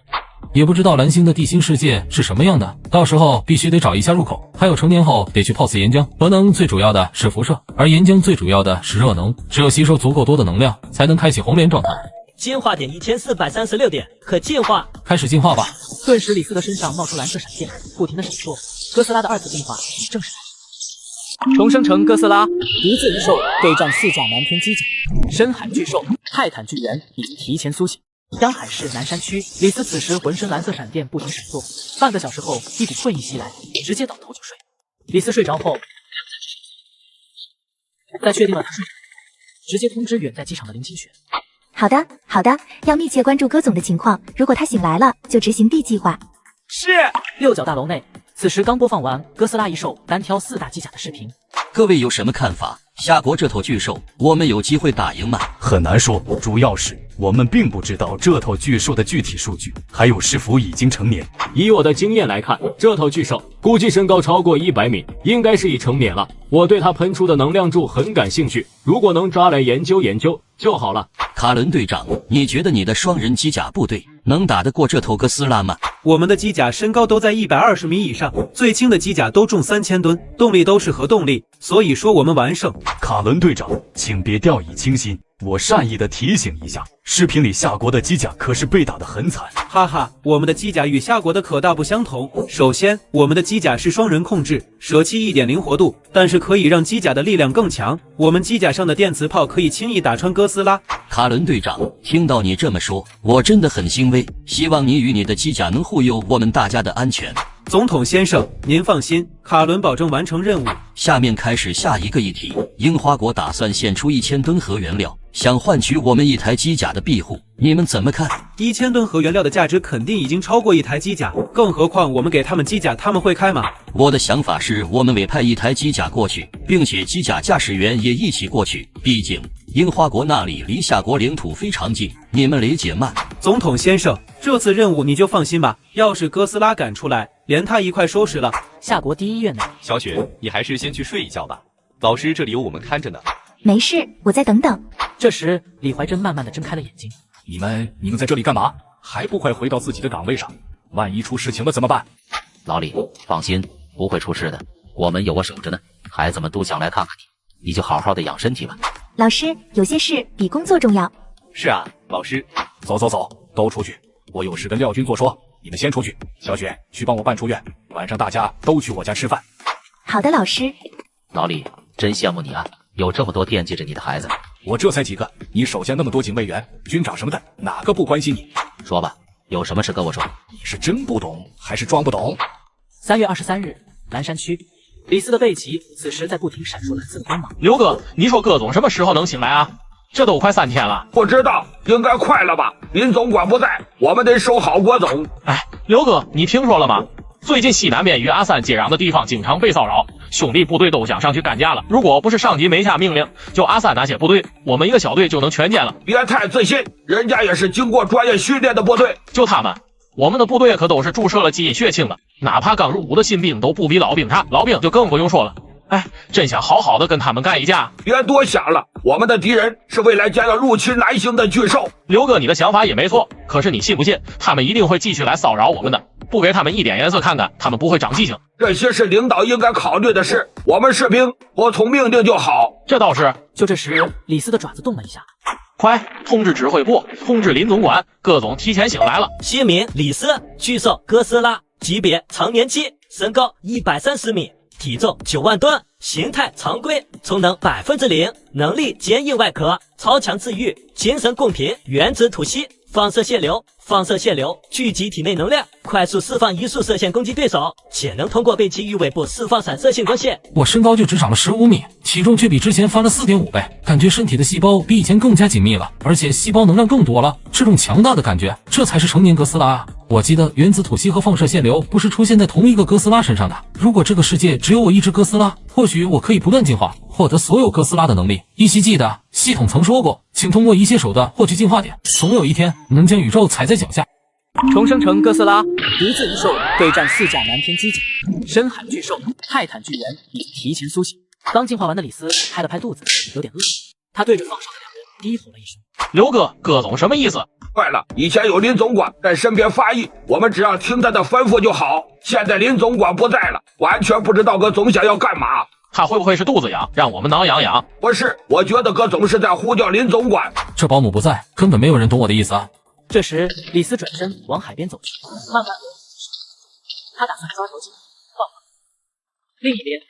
也不知道蓝星的地心世界是什么样的，到时候必须得找一下入口。还有成年后得去泡次岩浆，核能最主要的是辐射，而岩浆最主要的是热能，只有吸收足够多的能量，才能开启红莲状态。进化点1436点，可进化。开始进化吧。顿时李斯的身上冒出蓝色闪电，不停的闪烁。哥斯拉的2次进化已正式开始，重生成哥斯拉，独自一兽对战4架南天机甲，深海巨兽、泰坦巨猿已经提前苏醒。江海市南山区，李斯此时浑身蓝色闪电不停闪烁，半个小时后，一股困意袭来，直接倒头就睡。李斯睡着后，在确定了他睡着，直接通知远在机场的林清雪。好的，要密切关注戈总的情况，如果他醒来了，就执行 B 计划。是。六角大楼内，此时刚播放完哥斯拉一兽单挑4大机甲的视频。各位有什么看法？夏国这头巨兽，我们有机会打赢吗？很难说，主要是我们并不知道这头巨兽的具体数据，还有是否已经成年。以我的经验来看，这头巨兽估计身高超过100米，应该是已成年了。我对它喷出的能量柱很感兴趣，如果能抓来研究研究就好了。卡伦队长，你觉得你的双人机甲部队能打得过这头哥斯拉吗？我们的机甲身高都在120米以上，最轻的机甲都重3000吨，动力都是核动力，所以说我们完胜。卡伦队长，请别掉以轻心，我善意的提醒一下，视频里夏国的机甲可是被打得很惨。哈哈，我们的机甲与夏国的可大不相同。首先，我们的机甲是双人控制，舍弃一点灵活度，但是可以让机甲的力量更强。我们机甲上的电磁炮可以轻易打穿哥斯拉。卡伦队长，听到你这么说，我真的很欣慰，希望你与你的机甲能护佑我们大家的安全。总统先生，您放心，卡伦保证完成任务。下面开始下一个议题，樱花国打算献出1000吨核原料，想换取我们一台机甲的庇护，你们怎么看？1000吨核原料的价值肯定已经超过一台机甲，更何况我们给他们机甲，他们会开吗？我的想法是，我们委派一台机甲过去，并且机甲驾驶员也一起过去，毕竟樱花国那里离夏国领土非常近，你们理解吗？总统先生，这次任务你就放心吧，要是哥斯拉敢出来，连他一块收拾了。夏国第一医院内，小雪，你还是先去睡一觉吧，老师这里有我们看着呢。没事，我再等等。这时，李怀真慢慢的睁开了眼睛。你们在这里干嘛？还不快回到自己的岗位上？万一出事情了怎么办？老李，放心，不会出事的，我们有我守着呢。孩子们都想来看看你，你就好好的养身体吧。老师，有些事比工作重要。是啊，老师。走，都出去，我有事跟廖军座说，你们先出去。小雪，去帮我办出院，晚上大家都去我家吃饭。好的，老师。老李，真羡慕你啊，有这么多惦记着你的孩子。我这才几个，你手下那么多警卫员、军长什么的，哪个不关心你？说吧，有什么事跟我说。你是真不懂还是装不懂？3月23日，蓝山区，李斯的背鳍此时在不停闪烁蓝色的光芒。刘哥，你说葛总什么时候能醒来啊？这都快3天了。不知道，应该快了吧？林总管不在，我们得守好郭总。哎，刘哥，你听说了吗？最近西南边与阿三接壤的地方经常被骚扰，兄弟部队都想上去干架了。如果不是上级没下命令，就阿三那些部队，我们一个小队就能全歼了。别太自信，人家也是经过专业训练的部队。就他们，我们的部队可都是注射了基因血清的，哪怕刚入伍的新兵都不比老兵差，老兵就更不用说了。哎，真想好好的跟他们干一架。别多想了，我们的敌人是未来将要入侵南星的巨兽。刘哥，你的想法也没错，可是你信不信，他们一定会继续来骚扰我们的。不给他们一点颜色看看，他们不会长记性。这些是领导应该考虑的事，我们士兵服从命令就好。这倒是。就这时，李斯的爪子动了一下。快通知指挥部，通知林总管，各总提前醒来了。姓名李斯，巨兽哥斯拉，级别长年期，身高130米，体重9万吨，形态常规，充能0%，能力坚硬外壳，超强自愈，精神共频，原子吐息，放射线流，聚集体内能量，快速释放移速射线攻击对手，且能通过背鳍与尾部释放闪射性光线。我身高就只长了15米，体重却比之前翻了4.5倍，感觉身体的细胞比以前更加紧密了，而且细胞能量更多了。这种强大的感觉，这才是成年哥斯拉啊！我记得原子吐息和放射线流不是出现在同一个哥斯拉身上的。如果这个世界只有我一只哥斯拉，或许我可以不断进化，获得所有哥斯拉的能力。依稀记得系统曾说过，请通过一切手段获取进化点，总有一天能将宇宙踩在脚下。重生成哥斯拉，独自一兽对战4架蓝天机甲，深海巨兽、泰坦巨猿已经提前苏醒。刚进化完的李斯拍了拍肚子，有点饿，他对着放哨的两人低吼了一声：“刘哥，哥总什么意思？”坏了，以前有林总管在身边发役，我们只要听他的吩咐就好。现在林总管不在了，完全不知道哥总想要干嘛。他会不会是肚子痒，让我们挠痒痒？不是，我觉得哥总是在呼叫林总管。这保姆不在，根本没有人懂我的意思啊。这时，李斯转身往海边走去，慢慢他打算抓条筋放放。另一边，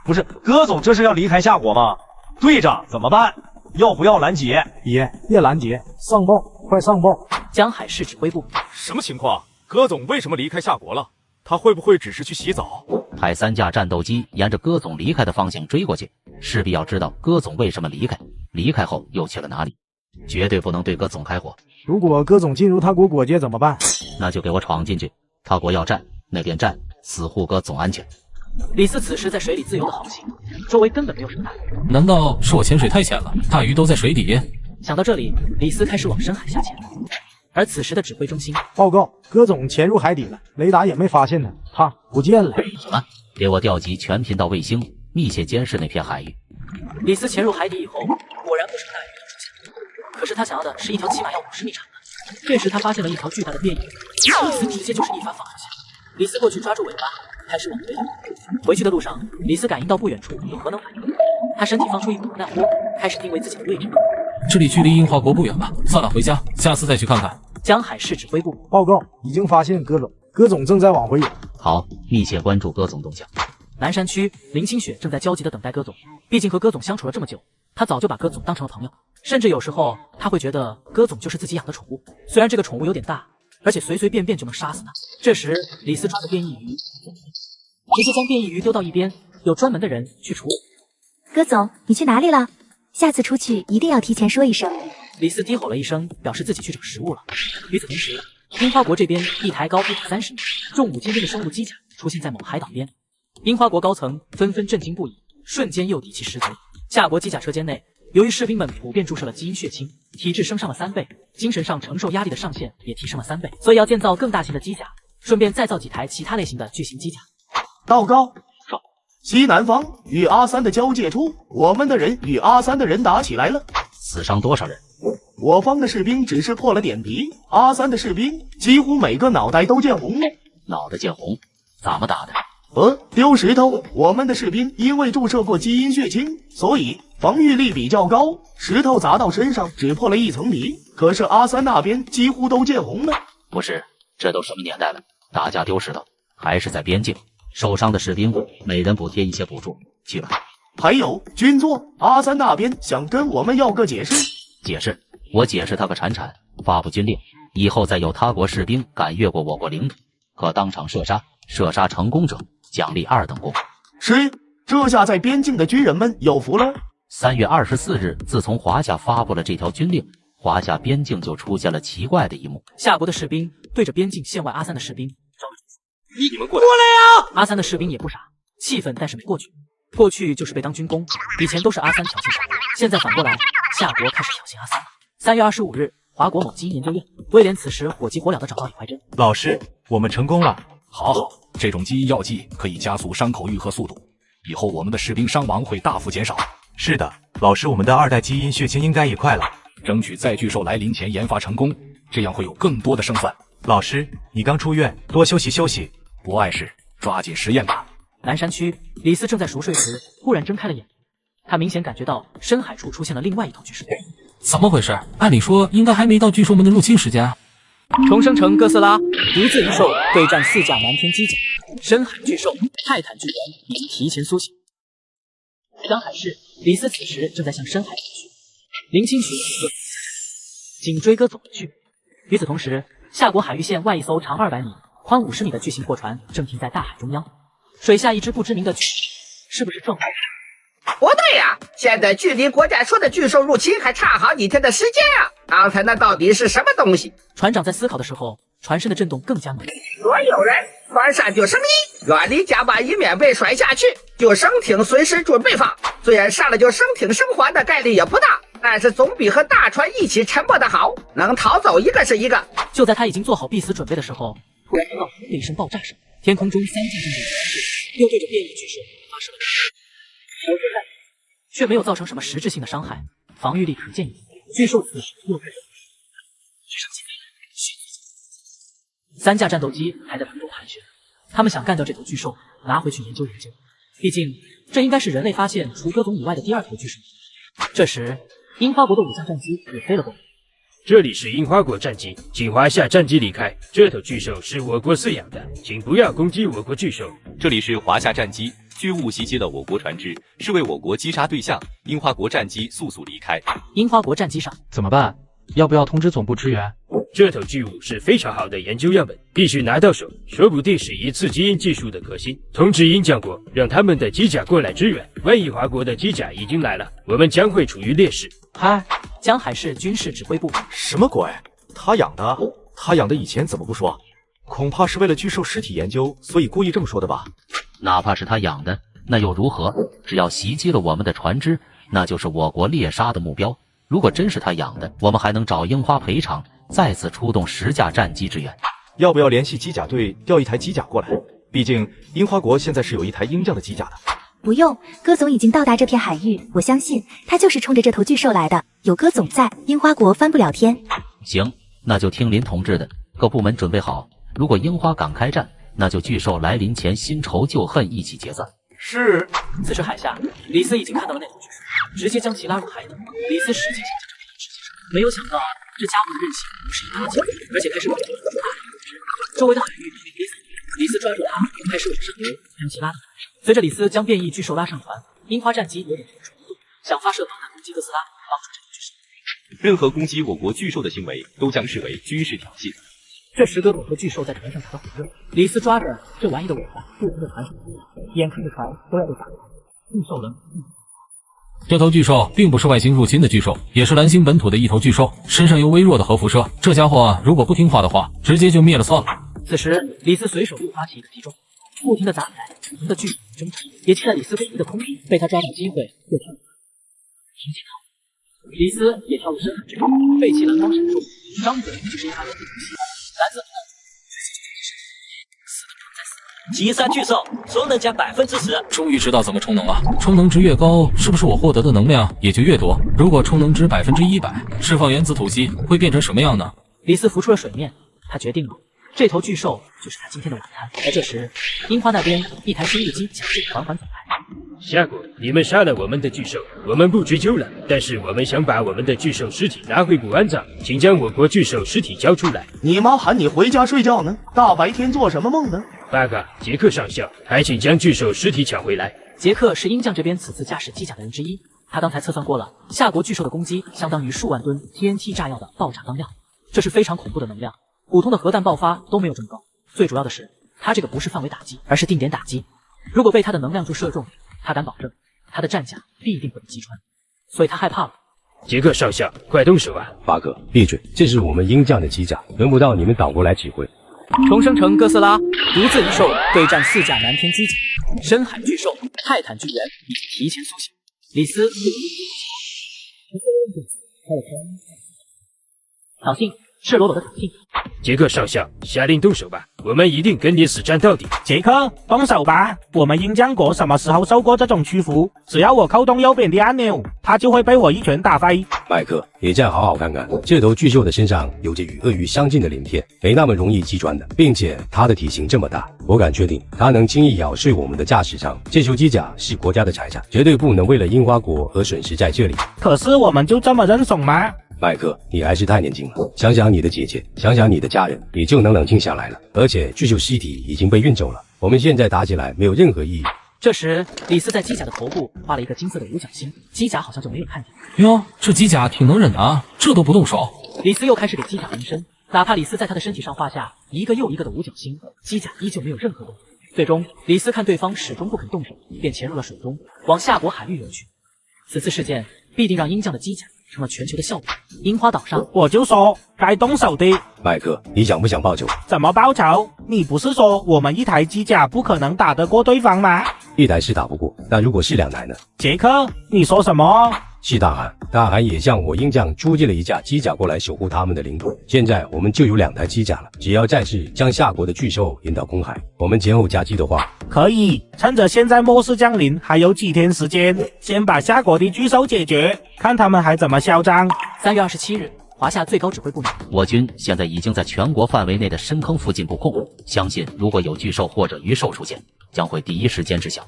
不是哥总这是要离开夏国吗？队长怎么办？要不要拦截？爷，别拦截，上报，快上报！江海市指挥部，什么情况？哥总为什么离开夏国了？他会不会只是去洗澡？派3架战斗机沿着哥总离开的方向追过去，势必要知道哥总为什么离开，离开后又去了哪里，绝对不能对哥总开火。如果哥总进入他国国界怎么办？那就给我闯进去，他国要战，那边战，死护哥总安全。李斯此时在水里自由的航行，周围根本没有什么大鱼。难道是我潜水太浅了？大鱼都在水底。想到这里，李斯开始往深海下潜。而此时的指挥中心报告，哥总潜入海底了，雷达也没发现他，他不见了。什么？给我调集全频道卫星，密切监视那片海域。李斯潜入海底以后，果然不少大鱼都出现了。可是他想要的是一条起码要50米长的。这时他发现了一条巨大的变异鱼，李斯直接就是一发放出去。李斯过去抓住尾巴，开始往回游。回去的路上，李斯感应到不远处有核能反应，他身体放出一股核弹波，开始定位自己的位置。这里距离樱花国不远了，算了，回家，下次再去看看。江海市指挥部报告，已经发现哥总，哥总正在往回游。好，密切关注哥总动向。南山区，林清雪正在焦急地等待哥总，毕竟和哥总相处了这么久，他早就把哥总当成了朋友，甚至有时候他会觉得哥总就是自己养的宠物。虽然这个宠物有点大，而且随随便便就能杀死他。这时，李斯抓着变异鱼，直接将变异鱼丢到一边，有专门的人去处理。哥总，你去哪里了？下次出去一定要提前说一声。李斯低吼了一声，表示自己去找食物了。与此同时，樱花国这边一台高130米、重5000斤的生物机甲出现在某海岛边，樱花国高层纷纷震惊不已，瞬间又底气十足。夏国机甲车间内，由于士兵们普遍注射了基因血清，体质升上了3倍，精神上承受压力的上限也提升了3倍，所以要建造更大型的机甲，顺便再造几台其他类型的巨型机甲。报告，西南方与阿三的交界处，我们的人与阿三的人打起来了，死伤多少人？我方的士兵只是破了点皮，阿三的士兵几乎每个脑袋都见红了。脑袋见红？怎么打的？丢石头。我们的士兵因为注射过基因血清，所以防御力比较高，石头砸到身上只破了一层皮，可是阿三那边几乎都见红了。不是，这都什么年代了，打架丢石头？还是在边境？受伤的士兵每人补贴一些补助，去吧。还有军座，阿三那边想跟我们要个解释。解释？我解释他个铲，发布军令，以后再有他国士兵敢越过我国领土，可当场射杀，射杀成功者奖励2等功。是，这下在边境的军人们有福了。3月24日，自从华夏发布了这条军令，华夏边境就出现了奇怪的一幕。夏国的士兵对着边境线外阿三的士兵招了住宿。你们过来呀！阿三的士兵也不傻，气愤但是没过去。过去就是被当军工，以前都是阿三挑衅夏国，现在反过来，夏国开始挑衅阿三了。3月25日，华国某基因研究院，威廉此时火急火燎地找到李怀真。老师，我们成功了。好，这种基因药剂可以加速伤口愈合速度，以后我们的士兵伤亡会大幅减少。是的，老师，我们的2代基因血清应该也快了。争取在巨兽来临前研发成功，这样会有更多的胜算。老师，你刚出院，多休息休息。不碍事，抓紧实验吧。南山区，李斯正在熟睡时，忽然睁开了眼。他明显感觉到深海处出现了另外一头巨兽。怎么回事？按理说应该还没到巨兽们的入侵时间啊。重生成哥斯拉，独自一兽对战4架蓝天机甲，深海巨兽、泰坦巨人已经提前苏醒。江海市，李斯此时正在向深海跑去，林清渠紧追哥走了去。与此同时，夏国海域线外一艘长200米、宽50米的巨型货船正停在大海中央，水下一只不知名的巨兽，是不是撞坏了？不对呀，现在距离国家说的巨兽入侵还差好几天的时间啊！刚才那到底是什么东西？船长在思考的时候，船身的震动更加猛烈。所有人，船上救生衣，远离甲板，以免被甩下去。救生艇随时准备放。虽然上了救生艇生还的概率也不大，但是总比和大船一起沉没的好。能逃走一个是一个。就在他已经做好必死准备的时候，突然听到轰的一声爆炸声，天空中3架战斗机又对着变异巨兽发射了却没有造成什么实质性的伤害，防御力可见一斑。巨兽此时又开始3架战斗机还在空中盘旋，他们想干掉这头巨兽，拿回去研究研究。毕竟这应该是人类发现除哥总以外的第2头巨兽。这时，樱花国的5架战机也飞了过来。这里是樱花国战机，请华夏战机离开。这头巨兽是我国饲养的，请不要攻击我国巨兽。这里是华夏战机，巨物袭击了我国船只，是为我国击杀对象。樱花国战机速速离开。樱花国战机上怎么办？要不要通知总部支援？这头巨物是非常好的研究样本，必须拿到手，说不定是一次基因技术的革新。通知鹰将国，让他们的机甲过来支援。万一华国的机甲已经来了，我们将会处于劣势。嗨，江海市军事指挥部。什么鬼？他养的？他养的以前怎么不说？恐怕是为了巨兽尸体研究，所以故意这么说的吧？哪怕是他养的，那又如何？只要袭击了我们的船只，那就是我国猎杀的目标。如果真是他养的，我们还能找樱花赔偿，再次出动10架战机支援。要不要联系机甲队调一台机甲过来？毕竟樱花国现在是有一台鹰将的机甲的。不用，哥总已经到达这片海域，我相信他就是冲着这头巨兽来的。有哥总在，樱花国翻不了天。行，那就听林同志的，各部门准备好。如果樱花敢开战，那就巨兽来临前新仇旧恨一起解散。是。此时海下，李斯已经看到了那头巨兽，直接将其拉入海里。李斯使劲想将这片直接上，没有想到这家伙的韧性不是一般的强，而且开始往大海流直，周围的海域被憋死。李斯抓住他，开始往上游，将其拉到船上。随着李斯将变异巨兽拉上船，樱花战机有点蠢动，想发射导弹攻击哥斯拉，帮助这头巨兽。任何攻击我国巨兽的行为都将视为军事挑衅。这时，哥总和巨兽在船上打得火热，李斯抓着这玩意的尾巴，不停地船上扑，眼看着船都要被打垮。巨兽冷。这头巨兽并不是外星入侵的巨兽，也是蓝星本土的一头巨兽，身上有微弱的核辐射。这家伙如果不听话的话，直接就灭了算了。此时，李斯随手又发起一个击中，不停的砸海，不停的巨兽挣扎，也气在李斯诡异的空域，被他抓到机会又跳，直接逃。李斯也跳入深海之中，背鳍蓝光闪烁，张嘴就是一发连击，蓝色击杀巨兽，充能加10%。终于知道怎么充能了。充能值越高，是不是我获得的能量也就越多？如果充能值100%，释放原子吐息会变成什么样呢？李斯浮出了水面，他决定了，这头巨兽就是他今天的晚餐。而这时，樱花那边一台新日机强劲缓缓走来。夏国，你们杀了我们的巨兽，我们不追究了，但是我们想把我们的巨兽尸体拿回古安葬，请将我国巨兽尸体交出来。你妈喊你回家睡觉呢，大白天做什么梦呢？报告，杰克上校，还请将巨兽尸体抢回来。杰克是鹰将这边此次驾驶机甲的人之一，他刚才测算过了，夏国巨兽的攻击相当于数万吨 TNT 炸药的爆炸当量，这是非常恐怖的能量，普通的核弹爆发都没有这么高。最主要的是，他这个不是范围打击，而是定点打击。如果被他的能量柱射中，他敢保证他的战甲必定会被击穿，所以他害怕了。杰克上校，快动手啊！巴克，闭嘴！这是我们鹰将的机甲，轮不到你们倒过来指挥。重生成哥斯拉，独自一兽对战4架蓝天机甲，深海巨兽、泰坦巨猿已经提前苏醒。李斯挑衅，赤裸裸的挑衅。杰克上校，下令动手吧，我们一定跟你死战到底。杰克，动手吧！我们鹰将国什么时候受过这种屈服？只要我扣动右边的按钮，他就会被我一拳打飞。麦克，你再好好看看，这头巨兽的身上有着与鳄鱼相近的鳞片，没那么容易击穿的，并且它的体型这么大，我敢确定它能轻易咬碎我们的驾驶舱。这艘机甲是国家的财产，绝对不能为了樱花国而损失在这里。可是我们就这么认怂吗？麦克，你还是太年轻了，想想你的姐姐，想想你的家人，你就能冷静下来了。而且巨兽尸体已经被运走了，我们现在打起来没有任何意义。这时，李斯在机甲的头部画了一个金色的五角星，机甲好像就没有看见。哟，这机甲挺能忍的啊，这都不动手。李斯又开始给机甲纹身，哪怕李斯在他的身体上画下一个又一个的五角星，机甲依旧没有任何动作。最终，李斯看对方始终不肯动手，便潜入了水中，往夏国海域游去。此次事件必定让鹰将的机甲成了全球的笑柄。樱花岛上，我就说该动手的。麦克，你想不想报仇？怎么报仇？你不是说我们一台机甲不可能打得过对方吗？一台是打不过，但如果是2台呢？杰克，你说什么？是大汗，大汗也向我鹰将租借了一架机甲过来守护他们的领土。现在我们就有2台机甲了，只要再次将夏国的巨兽引到公海，我们前后夹击的话，可以趁着现在末世降临还有几天时间，先把夏国的巨兽解决，看他们还怎么嚣张。3月27日，华夏最高指挥部门，我军现在已经在全国范围内的深坑附近布控，相信如果有巨兽或者鱼兽出现，将会第一时间知晓。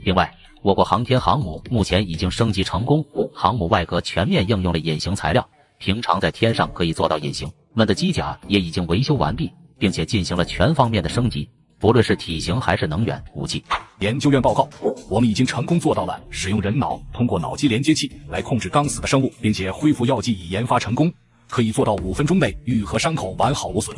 另外，我国航天航母目前已经升级成功，航母外壳全面应用了隐形材料，平常在天上可以做到隐形。我们的机甲也已经维修完毕，并且进行了全方面的升级，不论是体型还是能源、武器。研究院报告，我们已经成功做到了使用人脑通过脑机连接器来控制刚死的生物，并且恢复药剂已研发成功，可以做到5分钟内愈合伤口完好无损。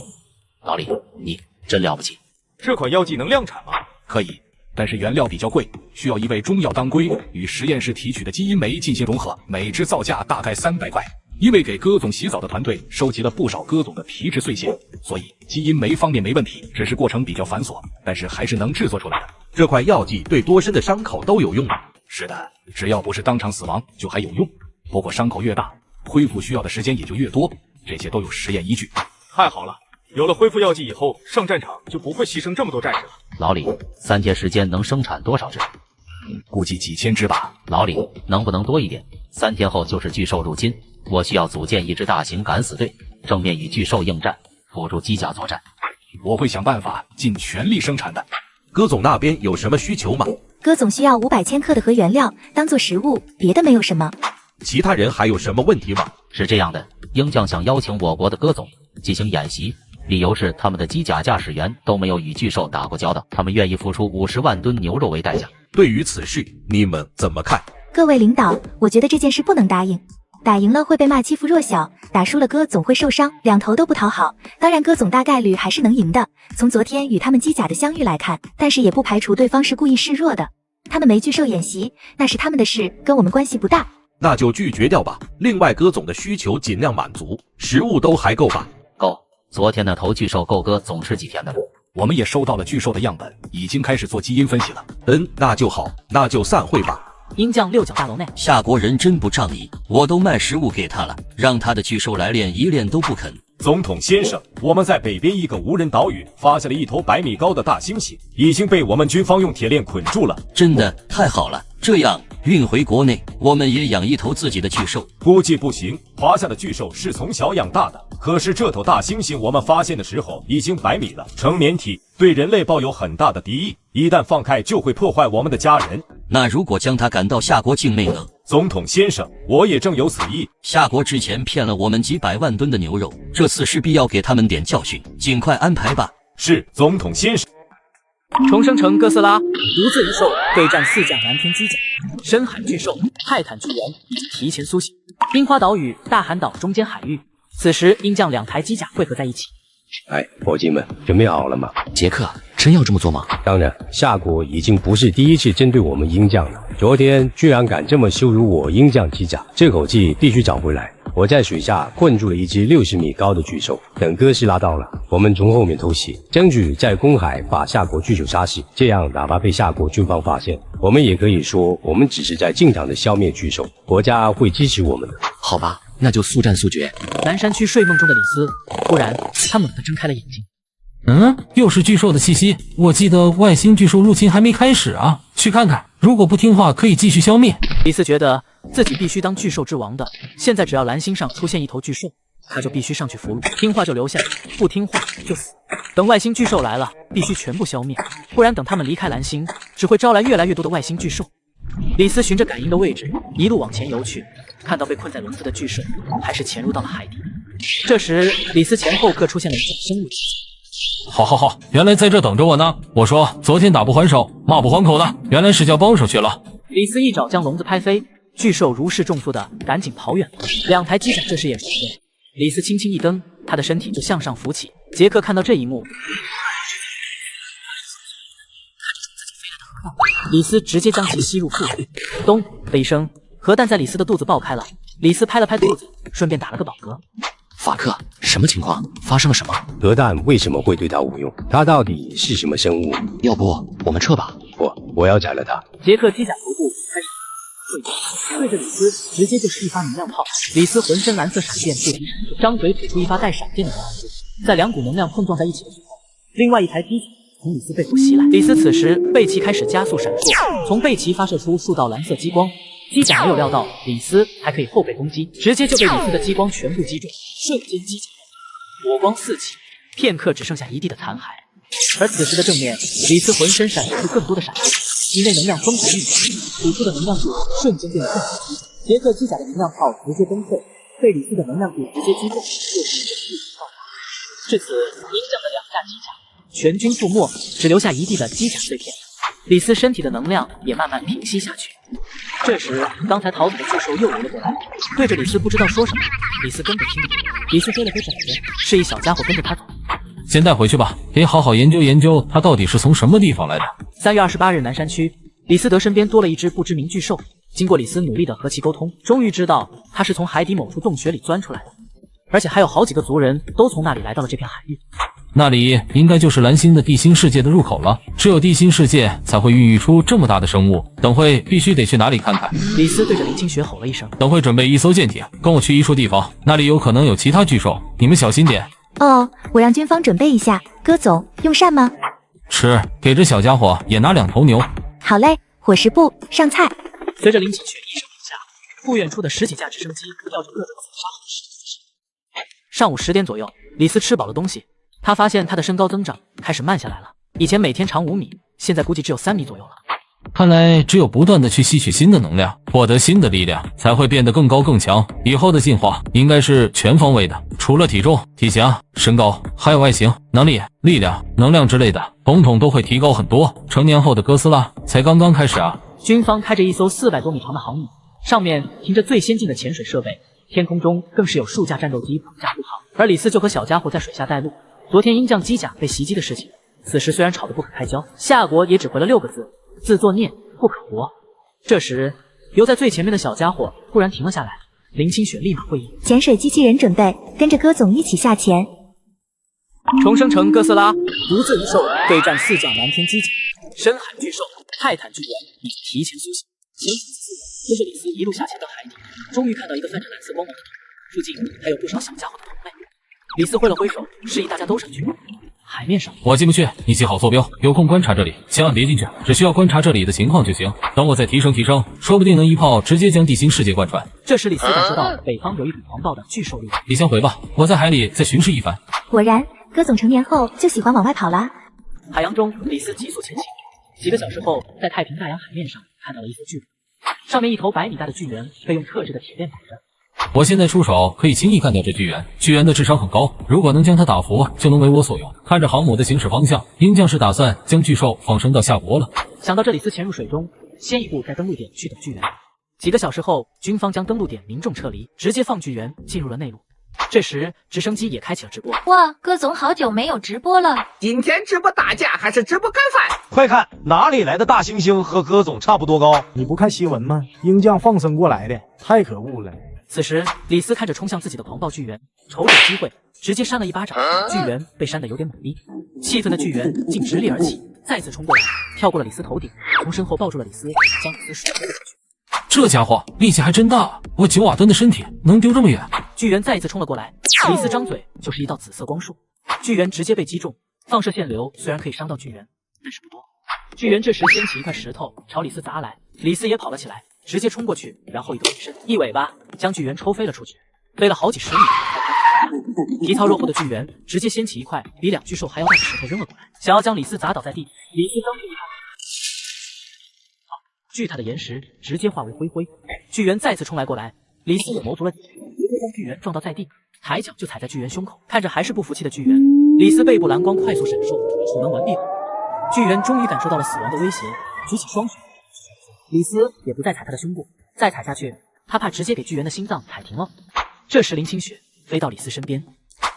老李，你真了不起！这款药剂能量产吗？可以，但是原料比较贵，需要一味中药当归与实验室提取的基因酶进行融合，每支造价大概300块。因为给戈总洗澡的团队收集了不少戈总的皮质碎屑，所以基因酶方面没问题，只是过程比较繁琐，但是还是能制作出来的。这款药剂对多深的伤口都有用吗？是的，只要不是当场死亡就还有用，不过伤口越大，恢复需要的时间也就越多，这些都有实验依据。太好了，有了恢复药剂以后，上战场就不会牺牲这么多战士了。老李，3天时间能生产多少只？估计几千只吧。老李，能不能多一点？3天后就是巨兽入侵，我需要组建一支大型敢死队，正面与巨兽应战，辅助机甲作战。我会想办法尽全力生产的。戈总那边有什么需求吗？戈总需要500千克的核原料当做食物，别的没有什么。其他人还有什么问题吗？是这样的，鹰将想邀请我国的戈总进行演习，理由是他们的机甲驾驶员都没有与巨兽打过交道，他们愿意付出50万吨牛肉为代价。对于此事，你们怎么看？各位领导，我觉得这件事不能答应。打赢了会被骂欺负弱小，打输了戈总会受伤，两头都不讨好。当然戈总大概率还是能赢的，从昨天与他们机甲的相遇来看，但是也不排除对方是故意示弱的。他们没巨兽演习，那是他们的事，跟我们关系不大。那就拒绝掉吧。另外戈总的需求尽量满足，食物都还够吧？够。昨天那头巨兽够戈总吃几天的。我们也收到了巨兽的样本，已经开始做基因分析了。那就好，那就散会吧。鹰将6角大楼内，夏国人真不仗义，我都卖食物给他了，让他的巨兽来练一练都不肯。总统先生，我们在北边一个无人岛屿发现了一头100米高的大猩猩，已经被我们军方用铁链捆住了。真的太好了，这样运回国内，我们也养一头自己的巨兽。估计不行，华夏的巨兽是从小养大的，可是这头大猩猩我们发现的时候已经100米了，成年体，对人类抱有很大的敌意，一旦放开就会破坏我们的家人。那如果将他赶到夏国境内呢？总统先生，我也正有此意。夏国之前骗了我们几百万吨的牛肉，这次势必要给他们点教训，尽快安排吧。是，总统先生。重生成哥斯拉，独自一兽对战4架蓝天机甲，深海巨兽、泰坦巨猿已经提前苏醒。樱花岛屿、大韩岛中间海域，此时鹰将2台机甲汇合在一起。哎，伙计们，准备好了吗？杰克，真要这么做吗？当然，夏国已经不是第一次针对我们鹰将了。昨天居然敢这么羞辱我鹰将机甲，这口气必须找回来。我在水下困住了一只60米高的巨兽，等哥斯拉到了，我们从后面偷袭，争取在公海把夏国巨兽杀死。这样，哪怕被夏国军方发现，我们也可以说我们只是在尽场的消灭巨兽，国家会支持我们的。好吧，那就速战速决。南山区睡梦中的李斯，忽然他猛地睁开了眼睛。又是巨兽的气息。我记得外星巨兽入侵还没开始啊，去看看。如果不听话，可以继续消灭。李斯觉得自己必须当巨兽之王的，现在只要蓝星上出现一头巨兽，他就必须上去俘虏，听话就留下，不听话就死。等外星巨兽来了，必须全部消灭，不然等他们离开蓝星，只会招来越来越多的外星巨兽。李斯循着感应的位置一路往前游去，看到被困在轮子的巨兽还是潜入到了海底。这时，李斯前后各出现了一种生物体。好，原来在这等着我呢。我说昨天打不还手，骂不还口的，原来是叫帮手去了。李斯一爪将笼子拍飞，巨兽如释重负的赶紧跑远了。2台机甲这时也出现，李斯轻轻一蹬，他的身体就向上浮起。杰克看到这一幕，李斯直接将其吸入腹部，咚的一声，核弹在李斯的肚子爆开了。李斯拍了拍肚子，顺便打了个饱嗝。法克，什么情况？发生了什么？核弹为什么会对他无用？他到底是什么生物？要不我们撤吧？不，我要宰了他。杰克机甲头部开始对着李斯直接就是一发能量炮。李斯浑身蓝色闪电不停闪烁，张嘴吐出一发带闪电的能量珠，在2股能量碰撞在一起的时候，另外一台机甲从李斯背后袭来。李斯此时背鳍开始加速闪烁，从背鳍发射出数道蓝色激光。机甲没有料到李斯还可以后背攻击，直接就被李斯的激光全部击中，瞬间机甲火光四起，片刻只剩下一地的残骸。而此时的正面，李斯浑身闪烁出更多的闪电，体内能量疯狂运转，吐出的能量柱瞬间变得更急。杰克机甲的能量炮直接崩溃，被李斯的能量柱直接击中，又是一阵巨型爆炸。至此，鹰将的2架机甲全军覆没，只留下一地的机甲碎片。李斯身体的能量也慢慢平息下去。这时，刚才逃走的巨兽又游了过来，对着李斯不知道说什么，李斯根本听不懂。李斯挥了挥爪子，示意小家伙跟着他走。先带回去吧，得好好研究研究它到底是从什么地方来的。3月28日，南山区，李斯德身边多了一只不知名巨兽。经过李斯努力的和其沟通，终于知道它是从海底某处洞穴里钻出来的，而且还有好几个族人都从那里来到了这片海域。那里应该就是蓝星的地心世界的入口了，只有地心世界才会孕育出这么大的生物。等会必须得去哪里看看。李斯对着林清雪吼了一声，等会准备1艘舰艇，跟我去一处地方，那里有可能有其他巨兽，你们小心点。哦，我让军方准备一下。戈总，用膳吗？吃，给这小家伙也拿2头牛。好嘞，伙食部上菜。随着林清雪一声令下，不远处的10几架直升机吊着各种刺杀后的上午10点左右，李斯吃饱了东西，他发现他的身高增长开始慢下来了，以前每天长5米，现在估计只有3米左右了。看来只有不断的去吸取新的能量，获得新的力量，才会变得更高更强。以后的进化应该是全方位的，除了体重、体型、身高，还有外形、能力、力量、能量之类的，统统都会提高很多。成年后的哥斯拉才刚刚开始啊！军方开着一艘400多米长的航母，上面停着最先进的潜水设备，天空中更是有数架战斗机绑架护航。而李斯就和小家伙在水下带路。昨天鹰将机甲被袭击的事情，此时虽然吵得不可开交，夏国也只回了6个字：自作孽不可活。这时，留在最前面的小家伙突然停了下来，林清雪立马会意：潜水机器人准备，跟着戈总一起下潜。重生成哥斯拉，独自一兽对战4架蓝天机甲，深海巨兽、泰坦巨猿已经提前苏醒。潜水机器人跟着李斯一路下潜到海底，终于看到一个泛着蓝色光芒的洞，附近还有不少小家伙的同类。李斯挥了挥手，示意大家都上去。海面上，我进不去，你记好坐标，有空观察这里，千万别进去，只需要观察这里的情况就行。等我再提升，说不定能一炮直接将地心世界贯穿。这时李斯感受到北方有一股狂暴的巨兽力量。你先回吧，我在海里再巡视一番。果然，戈总成年后就喜欢往外跑啦。海洋中，李斯急速前行，几个小时后，在太平大洋海面上看到了一艘巨轮，上面一头100米大的巨猿被用特制的铁链绑着。我现在出手可以轻易干掉这巨猿，巨猿的智商很高，如果能将它打服，就能为我所用。看着航母的行驶方向，鹰将是打算将巨兽放生到夏国了。想到这，李斯潜入水中，先一步在登陆点去等巨猿。几个小时后，军方将登陆点民众撤离，直接放巨猿进入了内陆。这时，直升机也开启了直播。哇，哥总好久没有直播了，今天直播打架还是直播干饭？快看，哪里来的大猩猩和哥总差不多高？你不看新闻吗？鹰将放生过来的，太可恶了。此时，李斯看着冲向自己的狂暴巨猿，瞅准机会，直接扇了一巴掌。巨猿被扇得有点猛力，气愤的巨猿竟直立而起，再次冲过来，跳过了李斯头顶，从身后抱住了李斯，将李斯甩飞了出去。这家伙力气还真大，我9瓦吨的身体能丢这么远？巨猿再一次冲了过来，李斯张嘴就是一道紫色光束，巨猿直接被击中，放射线流虽然可以伤到巨猿，但是不多。巨猿这时掀起一块石头朝李斯砸来，李斯也跑了起来，直接冲过去，然后一个回身，一尾巴将巨猿抽飞了出去，飞了好几十米。皮糙肉厚的巨猿直接掀起一块比2巨兽还要大的石头扔了过来，想要将李斯砸倒在地。李斯张嘴一拍，巨大的岩石直接化为灰灰。巨猿再次冲来过来，李斯也谋足了几步，直接将巨猿撞到在地，抬脚就踩在巨猿胸口。看着还是不服气的巨猿，李斯背部蓝光快速闪烁，储能完毕后，巨猿终于感受到了死亡的威胁，举起双手。李斯也不再踩他的胸部，再踩下去，他怕直接给巨猿的心脏踩停了。这时林清雪飞到李斯身边，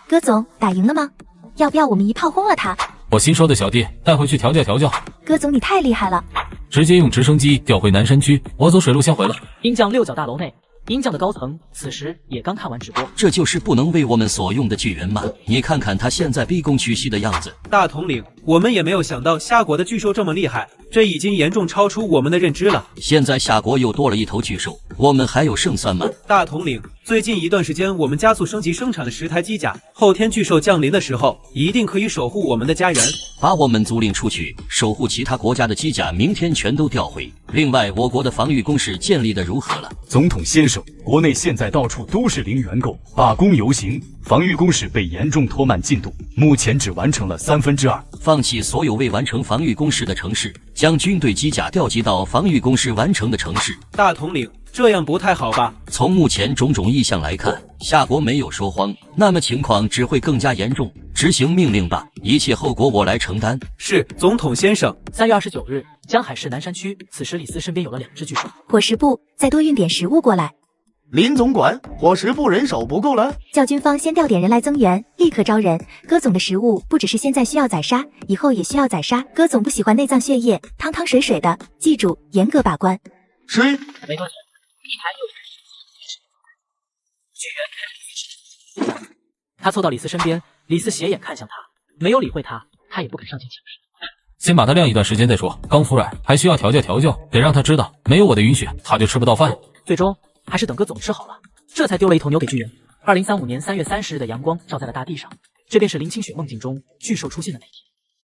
哥总打赢了吗？要不要我们一炮轰了他？我新收的小弟带回去调教调教。哥总你太厉害了，直接用直升机调回南山区，我走水路先回了。鹰将6角大楼内，鹰将的高层此时也刚看完直播。这就是不能为我们所用的巨人吗？你看看他现在卑躬屈膝的样子。大统领，我们也没有想到夏国的巨兽这么厉害，这已经严重超出我们的认知了。现在夏国又多了一头巨兽，我们还有胜算吗？大统领，最近一段时间我们加速升级生产了10台机甲，后天巨兽降临的时候，一定可以守护我们的家园。把我们租赁出去，守护其他国家的机甲，明天全都调回。另外，我国的防御工事建立的如何了？总统先生，国内现在到处都是零元购、罢工游行，防御工事被严重拖慢进度，目前只完成了2/3。放弃所有未完成防御工事的城市，将军队机甲调集到防御工事完成的城市。大统领，这样不太好吧？从目前种种意向来看，夏国没有说谎，那么情况只会更加严重。执行命令吧，一切后果我来承担。是，总统先生。3月29日，江海市南山区，此时李斯身边有了2只巨兽。伙食部，再多运点食物过来。林总管，伙食部人手不够了，叫军方先调点人来增援，立刻招人。哥总的食物不只是现在需要宰杀，以后也需要宰杀。哥总不喜欢内脏血液，汤汤水水的，记住严格把关。是。没多久，一台又一台巨猿开始他凑到李斯身边，李斯斜眼看向他，没有理会他，他也不敢上前请示。先把他晾一段时间再说，刚服软，还需要调教调教，得让他知道，没有我的允许，他就吃不到饭。最终还是等哥总吃好了，这才丢了一头牛给巨人。2035年3月30日的阳光照在了大地上，这便是林清雪梦境中巨兽出现的那天。